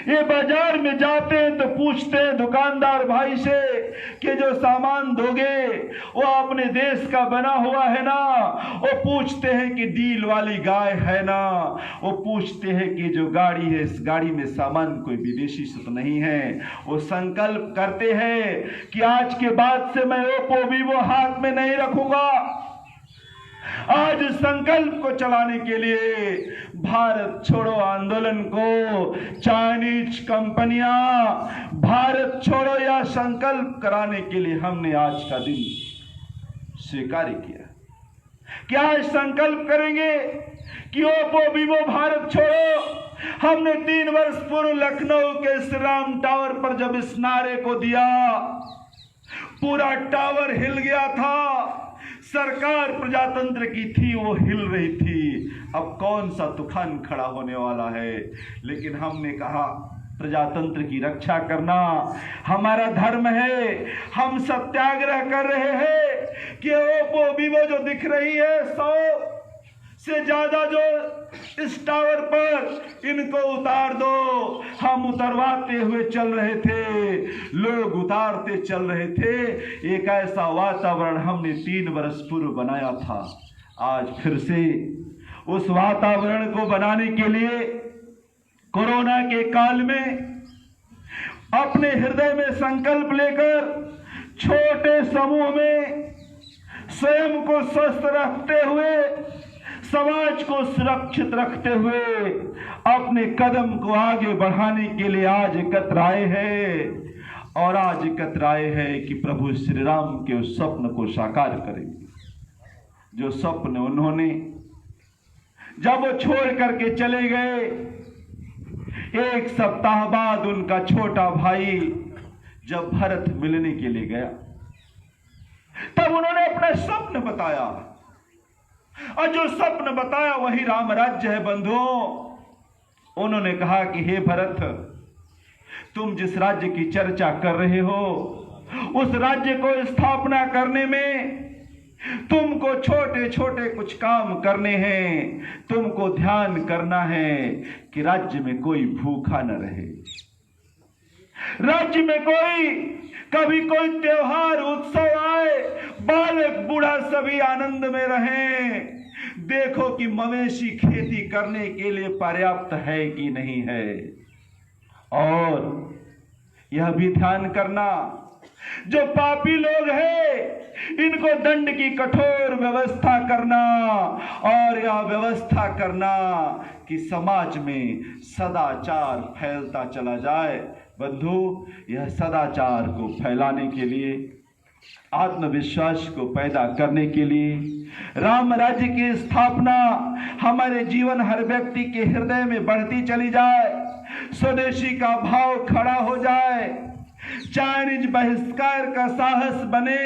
ये बाजार में जाते हैं तो पूछते हैं दुकानदार भाई से कि जो सामान दोगे वो अपने देश का बना हुआ है ना, वो पूछते हैं कि डील वाली गाय है ना, वो पूछते हैं कि जो गाड़ी है इस गाड़ी में सामान कोई विदेशी से तो नहीं है। वो संकल्प करते हैं कि आज के बाद से मैं ओप्पो वीवो हाथ में नहीं रखूंगा। आज संकल्प को चलाने के लिए भारत छोड़ो आंदोलन को चाइनीज कंपनियां भारत छोड़ो या संकल्प कराने के लिए हमने आज का दिन स्वीकार किया। क्या आज संकल्प करेंगे कि ओप्पो वीवो भारत छोड़ो। हमने 3 वर्ष पूर्व लखनऊ के श्री राम टावर पर जब इस नारे को दिया, पूरा टावर हिल गया था। सरकार प्रजातंत्र की थी, वो हिल रही थी। अब कौन सा तूफान खड़ा होने वाला है, लेकिन हमने कहा प्रजातंत्र की रक्षा करना हमारा धर्म है। हम सत्याग्रह कर रहे हैं कि ओप्पो वीवो जो दिख रही है 100 से ज्यादा जो इस टावर पर, इनको उतार दो। हम उतरवाते हुए चल रहे थे, लोग उतारते चल रहे थे। एक ऐसा वातावरण हमने 3 वर्ष पूर्व बनाया था। आज फिर से उस वातावरण को बनाने के लिए कोरोना के काल में अपने हृदय में संकल्प लेकर छोटे समूह में स्वयं को स्वस्थ रखते हुए, समाज को सुरक्षित रखते हुए अपने कदम को आगे बढ़ाने के लिए आज एकत्र आए हैं। और आज एकत्र आए हैं कि प्रभु श्री राम के उस स्वप्न को साकार करेंगे, जो स्वप्न उन्होंने जब वो छोड़ करके चले गए। 1 सप्ताह बाद उनका छोटा भाई जब भरत मिलने के लिए गया, तब उन्होंने अपना स्वप्न बताया, और जो स्वप्न बताया वही राम राज्य है। बंधुओं, उन्होंने कहा कि हे भरत, तुम जिस राज्य की चर्चा कर रहे हो उस राज्य को स्थापना करने में तुमको छोटे छोटे कुछ काम करने हैं। तुमको ध्यान करना है कि राज्य में कोई भूखा न रहे, राज्य में कभी कोई त्योहार उत्सव आए, बालक बूढ़ा सभी आनंद में रहें। देखो कि मवेशी खेती करने के लिए पर्याप्त है कि नहीं है, और यह भी ध्यान करना जो पापी लोग हैं इनको दंड की कठोर व्यवस्था करना, और यह व्यवस्था करना कि समाज में सदाचार फैलता चला जाए। बंधु, यह सदाचार को फैलाने के लिए, आत्मविश्वास को पैदा करने के लिए, राम राज्य की स्थापना हमारे जीवन हर व्यक्ति के हृदय में बढ़ती चली जाए, स्वदेशी का भाव खड़ा हो जाए, चाइनीज बहिष्कार का साहस बने,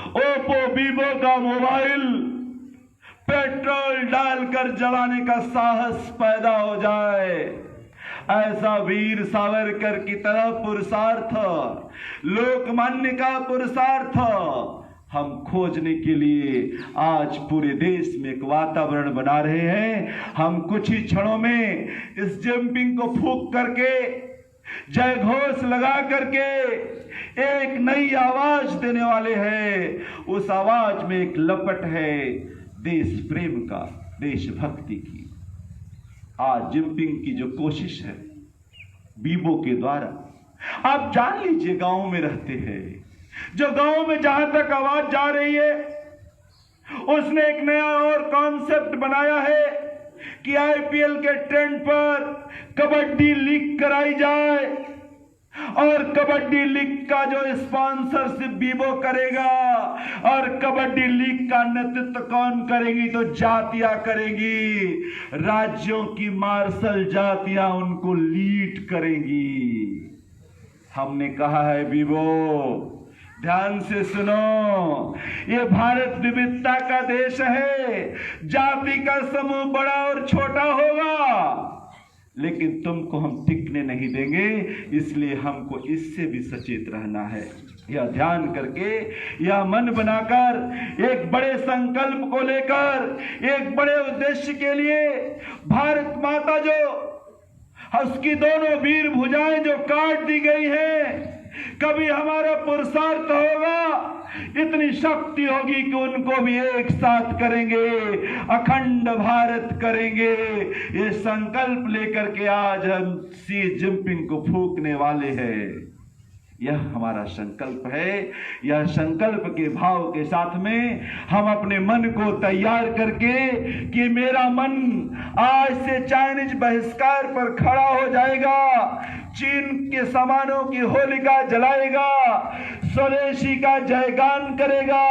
ओप्पो वीवो का मोबाइल पेट्रोल डालकर जलाने का साहस पैदा हो जाए। ऐसा वीर सावरकर की तरह पुरुषार्थ, लोकमान्य का पुरुषार्थ हम खोजने के लिए आज पूरे देश में एक वातावरण बना रहे हैं। हम कुछ ही क्षणों में इस जंपिंग को फूंक करके, जय घोष लगा करके एक नई आवाज देने वाले हैं। उस आवाज में एक लपट है देश प्रेम का, देशभक्ति की। आज जिनपिंग की जो कोशिश है बीबो के द्वारा, आप जान लीजिए गांव में रहते हैं, जो गांव में जहां तक आवाज जा रही है, उसने एक नया और कॉन्सेप्ट बनाया है कि आईपीएल के ट्रेंड पर कबड्डी लीग कराई जाए, और कबड्डी लीग का जो स्पॉन्सरशिप बीबो करेगा, और कबड्डी लीग का नेतृत्व कौन करेगी? तो जातियां करेगी, राज्यों की मार्शल जातियां उनको लीड करेंगी। हमने कहा है बीबो, ध्यान से सुनो, ये भारत विविधता का देश है, जाति का समूह बड़ा और छोटा होगा, लेकिन तुमको हम टिकने नहीं देंगे, इसलिए हमको इससे भी सचेत रहना है। यह ध्यान करके, यह मन बनाकर, एक बड़े संकल्प को लेकर, एक बड़े उद्देश्य के लिए, भारत माता जो उसकी दोनों वीर भुजाएं जो काट दी गई है, कभी हमारा पुरुषार्थ होगा, इतनी शक्ति होगी कि उनको भी एक साथ करेंगे, अखंड भारत करेंगे। ये संकल्प लेकर के आज हम शी जिनपिंग को फूंकने वाले हैं। यह हमारा संकल्प है। यह संकल्प के भाव के साथ में हम अपने मन को तैयार करके कि मेरा मन आज से चाइनीज बहिष्कार पर खड़ा हो जाएगा, चीन के सामानों की होलिका जलाएगा, स्वदेशी का जयगान करेगा,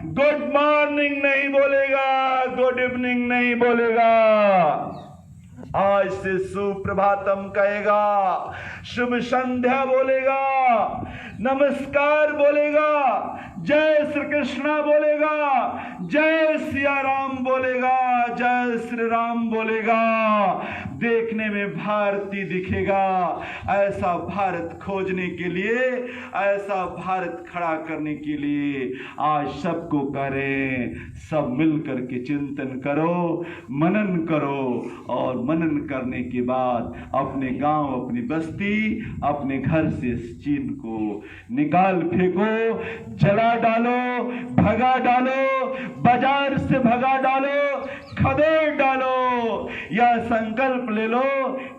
गुड मॉर्निंग नहीं बोलेगा, गुड इवनिंग नहीं बोलेगा, आज से सुप्रभातम कहेगा, शुभ संध्या बोलेगा, नमस्कार बोलेगा, जय श्री कृष्णा बोलेगा, जय सिया राम बोलेगा, जय श्री राम बोलेगा। देखने में भारतीय दिखेगा। ऐसा भारत खोजने के लिए, ऐसा भारत खड़ा करने के लिए आज सबको करें, सब मिलकर के चिंतन करो, मनन करो, और मनन करने के बाद अपने गांव, अपनी बस्ती, अपने घर से इस चीन को निकाल फेंको, जला डालो, भगा डालो, बाजार से भगा डालो, खदेड़ डालो। यह संकल्प ले लो।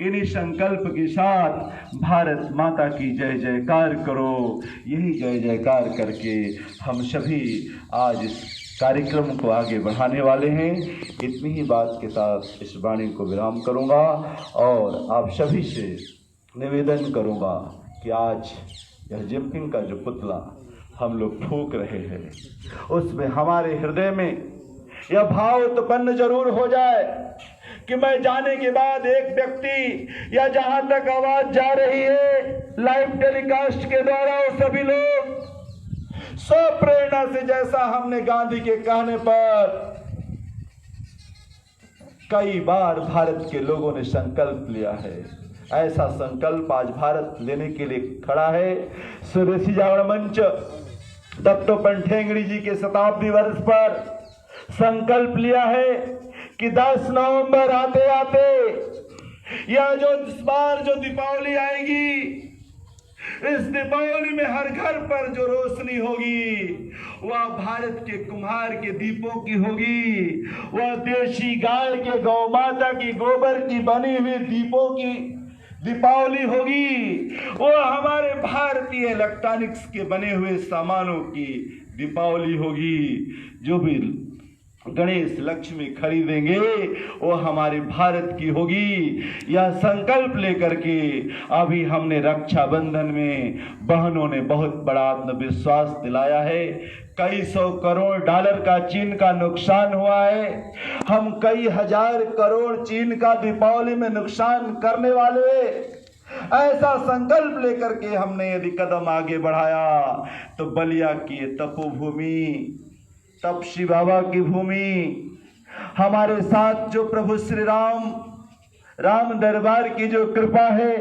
इन्हीं संकल्प के साथ भारत माता की जय जयकार करो। यही जय जयकार करके हम सभी आज इस कार्यक्रम को आगे बढ़ाने वाले हैं। इतनी ही बात के साथ इस वाणी को विराम करूंगा और आप सभी से निवेदन करूंगा कि आज यह जिनपिंग का जो पुतला हम लोग फूंक रहे हैं, उसमें हमारे हृदय में यह भाव उत्पन्न जरूर हो जाए कि मैं जाने के बाद एक व्यक्ति, या जहां तक आवाज जा रही है लाइव टेलीकास्ट के द्वारा, वो सभी लोग सब प्रेरणा से, जैसा हमने गांधी के कहने पर कई बार भारत के लोगों ने संकल्प लिया है, ऐसा संकल्प आज भारत लेने के लिए खड़ा है। स्वदेशी जागरण मंच दत्तोपंत ठेंगड़ी जी के शताब्दी वर्ष पर संकल्प लिया है कि 10 नवंबर आते आते यह जो इस बार जो दीपावली आएगी, इस दीपावली में हर घर पर जो रोशनी होगी वह भारत के कुम्हार के दीपों की होगी, वह देशी गाय के, गौ माता की गोबर की बनी हुई दीपों की दीपावली होगी, वह हमारे भारतीय इलेक्ट्रॉनिक्स के बने हुए सामानों की दीपावली होगी। जो भी गणेश लक्ष्मी खरीदेंगे वो हमारे भारत की होगी। यह संकल्प लेकर के अभी हमने रक्षाबंधन में बहनों ने बहुत बड़ा आत्मविश्वास दिलाया है। कई सौ करोड़ डॉलर का चीन का नुकसान हुआ है। हम कई हजार करोड़ चीन का दीपावली में नुकसान करने वाले, ऐसा संकल्प लेकर के हमने यदि कदम आगे बढ़ाया तो बलिया की तपोभूमि, तपसी बाबा की भूमि, हमारे साथ जो प्रभु श्री राम दरबार की जो कृपा है,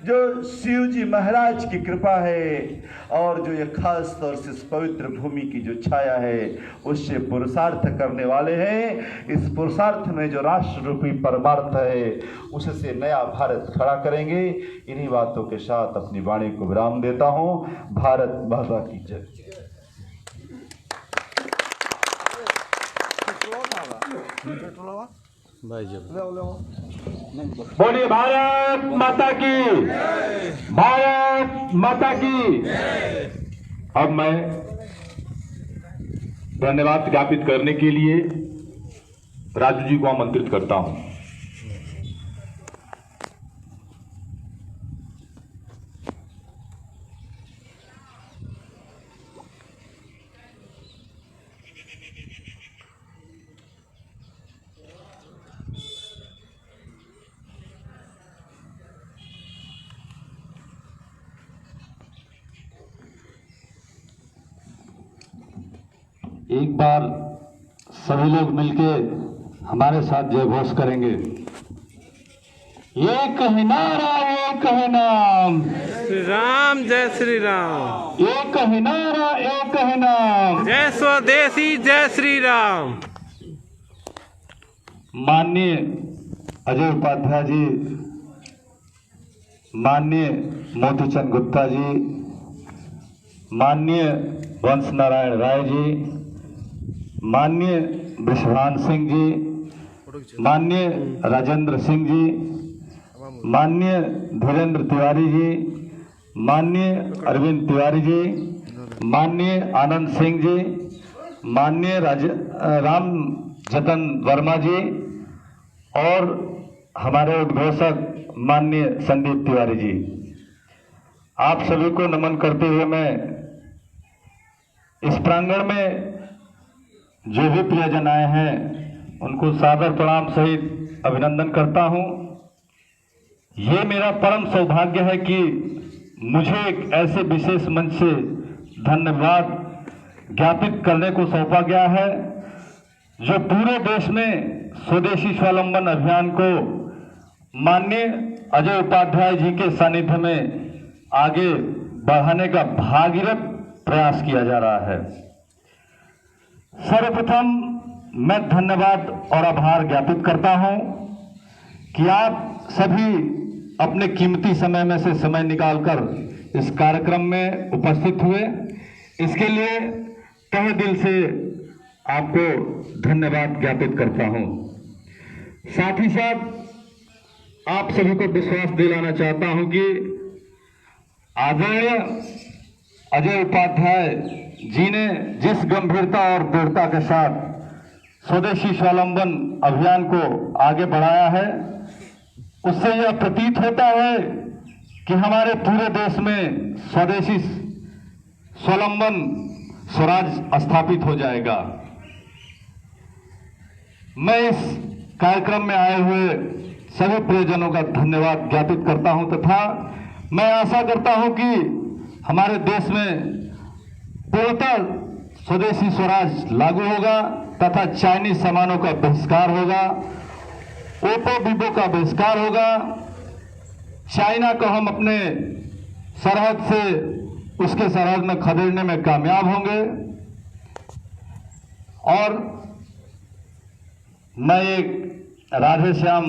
जो शिव जी महाराज की कृपा है, और जो ये खास तौर से इस पवित्र भूमि की जो छाया है, उससे पुरुषार्थ करने वाले हैं। इस पुरुषार्थ में जो राष्ट्र रूपी परमार्थ है, उससे नया भारत खड़ा करेंगे। इन्हीं बातों के साथ अपनी वाणी को विराम देता हूँ। भारत माता की जय। बोलिए भारत माता की, भारत माता की। अब मैं धन्यवाद ज्ञापित करने के लिए राजू जी को आमंत्रित करता हूं। एक बार सभी लोग मिलके हमारे साथ जय घोष करेंगे। एक ही नारा, एक ही नाम, श्री राम जय श्री राम। एक ही नारा, एक ही नाम, जय स्वदेशी जय श्री राम। माननीय अजय उपाध्याय जी, माननीय मोतीचंद गुप्ता जी, माननीय वंश नारायण राय जी, माननीय विश्वभान सिंह जी, माननीय राजेंद्र सिंह जी, माननीय धीरेन्द्र तिवारी जी, माननीय अरविंद तिवारी जी, माननीय आनंद सिंह जी, माननीय राम जतन वर्मा जी और हमारे उद्घोषक माननीय संदीप तिवारी जी, आप सभी को नमन करते हुए मैं इस प्रांगण में जो भी प्रियजन आए हैं उनको सादर प्रणाम सहित अभिनंदन करता हूं। ये मेरा परम सौभाग्य है कि मुझे एक ऐसे विशेष मंच से धन्यवाद ज्ञापित करने को सौंपा गया है जो पूरे देश में स्वदेशी स्वावलंबन अभियान को माननीय अजय उपाध्याय जी के सानिध्य में आगे बढ़ाने का भागीरथ प्रयास किया जा रहा है। सर्वप्रथम मैं धन्यवाद और आभार ज्ञापित करता हूं कि आप सभी अपने कीमती समय में से समय निकालकर इस कार्यक्रम में उपस्थित हुए। इसके लिए तहे दिल से आपको धन्यवाद ज्ञापित करता हूं। साथ ही साथ आप सभी को विश्वास दिलाना चाहता हूं कि आदरणीय अजय उपाध्याय जी ने जिस गंभीरता और दृढ़ता के साथ स्वदेशी स्वावलंबन अभियान को आगे बढ़ाया है, उससे यह प्रतीत होता है कि हमारे पूरे देश में स्वदेशी स्वावलंबन स्वराज स्थापित हो जाएगा। मैं इस कार्यक्रम में आए हुए सभी प्रियजनों का धन्यवाद ज्ञापित करता हूं तथा मैं आशा करता हूं कि हमारे देश में पूर्णतः स्वदेशी स्वराज लागू होगा तथा चाइनीज सामानों का बहिष्कार होगा, ओप्पो वीवो का बहिष्कार होगा। चाइना को हम अपने सरहद से उसके सरहद में खदेड़ने में कामयाब होंगे। और मैं एक राधे श्याम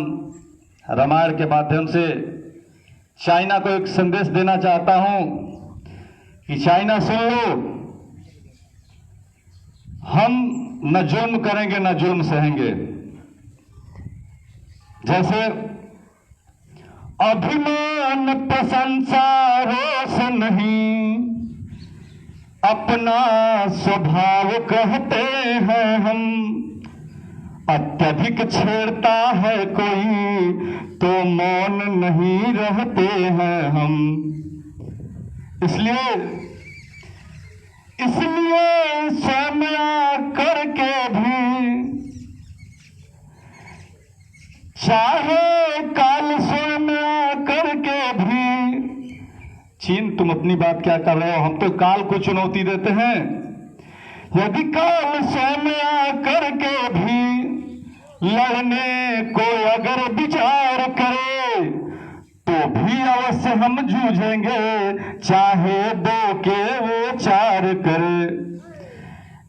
रामायण के माध्यम से चाइना को एक संदेश देना चाहता हूं कि चाइना सुन लो, हम न जुल्म करेंगे न जुल्म सहेंगे। जैसे अभिमान प्रशंसा रोष नहीं, अपना स्वभाव कहते हैं हम। अत्यधिक छेड़ता है कोई तो मौन नहीं रहते हैं हम। इसलिए स्वयं करके भी चाहे काल स्वयं करके भी, चीन तुम अपनी बात क्या कर रहे हो, हम तो काल को चुनौती देते हैं। यदि काल स्वयं करके भी लड़ने को अगर विचार करे तो भी अवश्य हम जूझेंगे, चाहे दो के वो चार करे।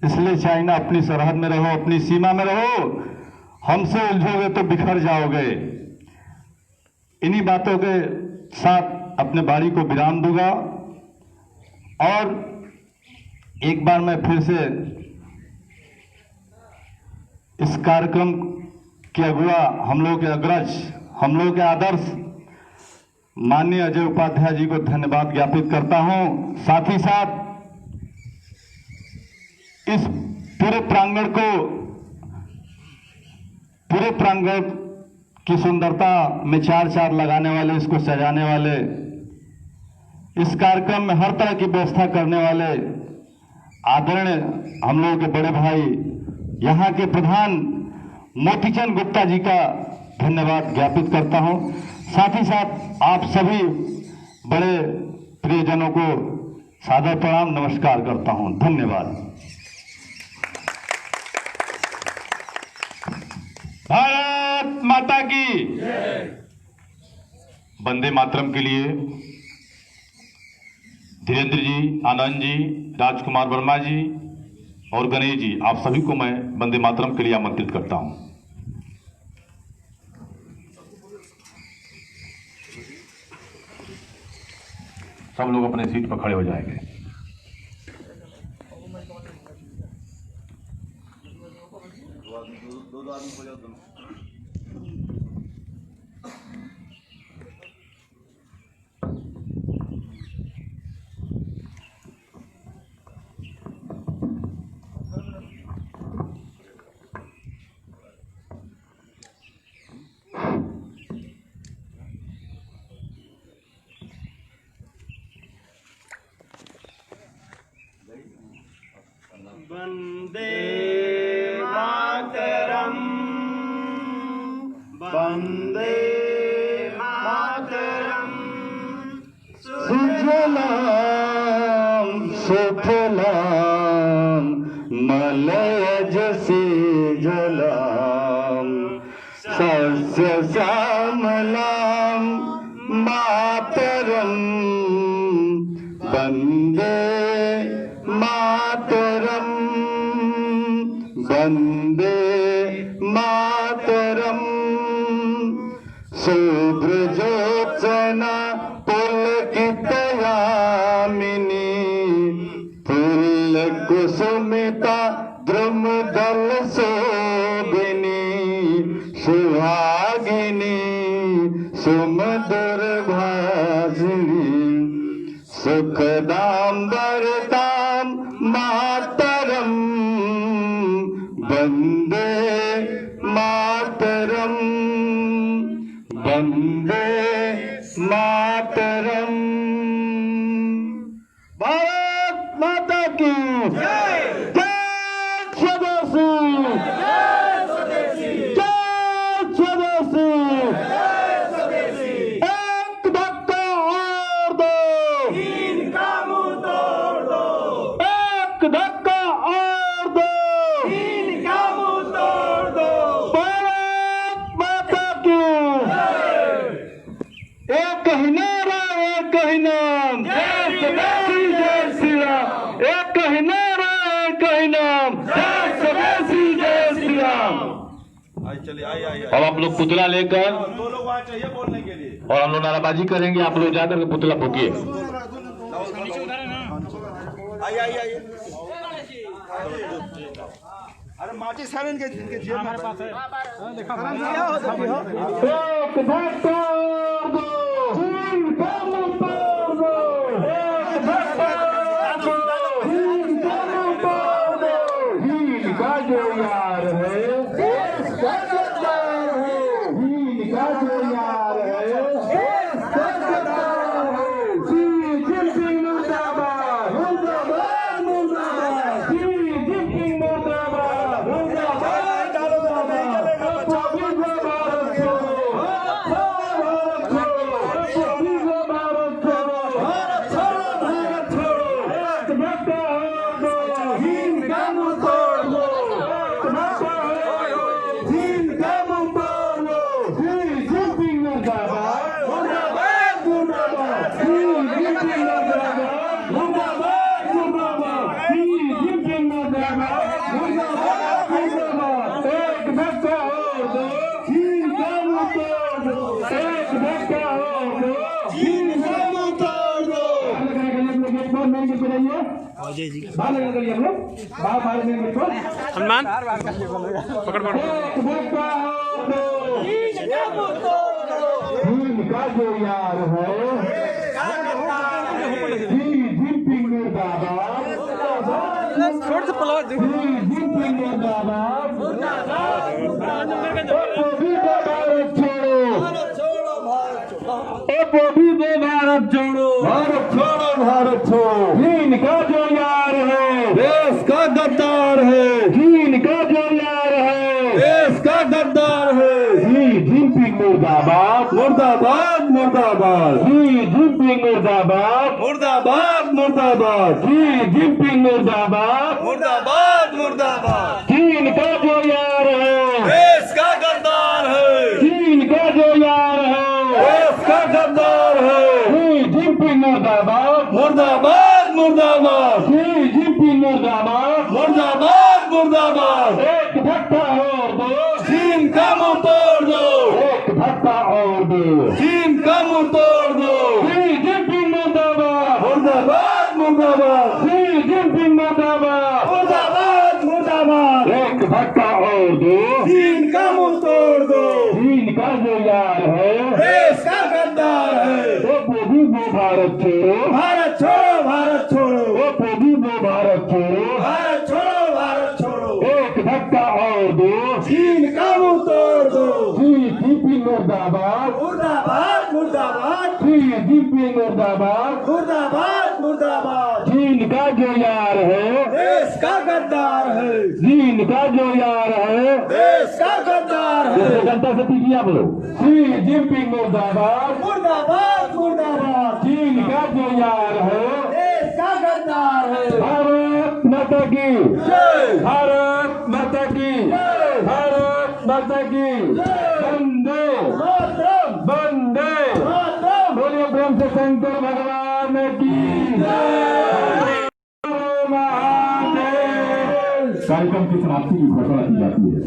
इसलिए चाइना अपनी सरहद में रहो, अपनी सीमा में रहो, हमसे उलझोगे तो बिखर जाओगे। इन्हीं बातों के साथ अपने वाणी को विराम दूंगा और एक बार मैं फिर से इस कार्यक्रम के अगुआ, हम लोग के अग्रज, हम लोग के आदर्श माननीय अजय उपाध्याय जी को धन्यवाद ज्ञापित करता हूं। साथ ही साथ इस पूरे प्रांगण की सुंदरता में चार चार लगाने वाले, इसको सजाने वाले, इस कार्यक्रम में हर तरह की व्यवस्था करने वाले आदरणीय हम लोगों के बड़े भाई यहाँ के प्रधान मोतीचंद गुप्ता जी का धन्यवाद ज्ञापित करता हूं। साथ ही साथ आप सभी बड़े प्रियजनों को सादर प्रणाम, नमस्कार करता हूं। धन्यवाद। भारत माता की वंदे मातरम के लिए धीरेन्द्र जी, आनंद जी, राजकुमार वर्मा जी और गणेश जी, आप सभी को मैं वंदे मातरम के लिए आमंत्रित करता हूं। सब लोग अपने सीट पर खड़े हो जाएंगे। वंदे मातरम, वंदे मातरम। सुजलाम सुफलाम मलयज सीजलाम सस्य श्यामलाम मातरम। वंदे मातरम, वंदे मातरम। शुभ्रजोत्सना पुलकितयामिनी फुल्लकुसुमिता द्रुमदल शोभिनी सुहागिनी सुमधुर भाषिणी सुखदां वरदां मातरम। वंदे मातरम, वंदे मातरम। भारत माता की जय। जय स्वदेशी, जय स्वदेशी। एक धक्का और दो, तीन का मुंह तोड़ दो, एक धक्का और दो। तीन का मुंह तोड़ दो। भारत माता की एक ही नारा, एक ही नाम, जय स्वदेशी जय श्री राम। एक ही नारा, एक ही नाम, जय स्वदेशी जय श्री राम। अब आप लोग पुतला लेकर दो लोग वहाँ चाहिए बोलने के लिए। और हम लोग नाराबाजी करेंगे। आप लोग जाकर के पुतला फूकिए। आइए आइए आइए। अरे माचिस है इनके जेब में हमारे पास है। देखा एक धक्का और दो, तीन का मुंह तोड़ दो। एक धक्का और दो, तीन का मुंह तोड़ दो। हीन का जो यार है, देश का सरदार है। हीन का जो यार है, देश का सरदार है। शी जिनपिंग मुर्दाबाद, मुर्दाबाद, मुर्दाबाद। शी जिनपिंग मुर्दाबाद, मुर्दाबाद, मुर्दाबाद। पवित्र भारत छोड़ो, भारत छोड़ो, पवित्र भारत छोड़ो, भारत छोड़ो, भारत छोड़ो। एक धक्का और दो, हीन का मुंह तोड़ दो। एक धक्का और दो, हीन का मुंह तोड़ दो। शी जिनपिंग मुर्दाबाद, मुर्दाबाद, मुर्दाबाद। शी जिनपिंग मुर्दाबाद, मुर्दाबाद, मुर्दाबाद। शी जिनपिंग मुर्दाबाद, मुर्दाबाद, मुर्दाबाद। एक धक्का और दो, हीन का मुंह तोड़ दो। एक धक्का और दो, हीन का मुंह तोड़ दो। बाहर लगा करिए हम लोग, बाहर मेरे गेट पर। हनुमान पकड़ पकड़। एक धक्का और चीन का जो यार है शी जिनपिंग मुर्दाबाद, शी जिनपिंग मुर्दाबाद, मोदी को भारत छोड़ो, मोदी को भारत छोड़ो, भारत छोड़ो, भारत छोड़ो। चीन का जो यार है देश का गद्दार है, चीन का जो यार है देश का गद्दार है। शी जिनपिंग मुर्दाबाद, मुर्दाबाद, मुर्दाबाद, शी जिनपिंग मुर्दाबाद, मुर्दाबाद, मुर्दाबाद, शी जिनपिंग मुर्दाबाद, मुर्दाबाद, मुर्दाबाद। चीन का जो यार है देश का गद्दार है, चीन का जो यार है देश का गद्दार है। शी जिनपिंग मुर्दाबाद, मुर्दाबाद, मुर्दाबाद, शी जिनपिंग मुर्दाबाद, मुर्दाबाद, मुर्दाबाद। एक धक्का और दो, चीन का मुंह तोड़ दो, एक धक्का और दो, चीन का मुंह तोड़ दो। शी जिनपिंग मुर्दाबाद, मुर्दाबाद, मुर्दाबाद, शी जिनपिंग मुर्दाबाद, मुर्दाबाद, मुर्दाबाद। एक धक्का और दो, चीन का मुंह तोड़ दो। चीन का जो यार है देश का गद्दार है। वो मोदी को भारत छोड़ो, भारत छोड़ो, भारत छोड़ो, वो मोदी को भारत छोड़ो, भारत छोड़ो, भारत छोड़ो। एक धक्का और दो, चीन का मुंह तोड़ दो। शी जिनपिंग मुर्दाबाद, मुर्दाबाद, मुर्दाबाद, शी जिनपिंग मुर्दाबाद, मुर्दाबाद, मुर्दाबाद। चीन का जो यार है देश का गद्दार है, चीन का जो यार है देश का गद्दार है। जनता से पीछे बोलो, शी जिनपिंग मुर्दाबाद, मुर्दाबाद, मुर्दाबाद, चीन का जो यार है देश का गद्दार है। भारत माता की जय, भारत माता की जय, भारत माता की वंदे मातरम, वंदे मातरम। बोलिए प्रेम से शंकर भगवान की जय। महादेव। कार्यक्रम की समाप्ति की घोषणा की जाती है।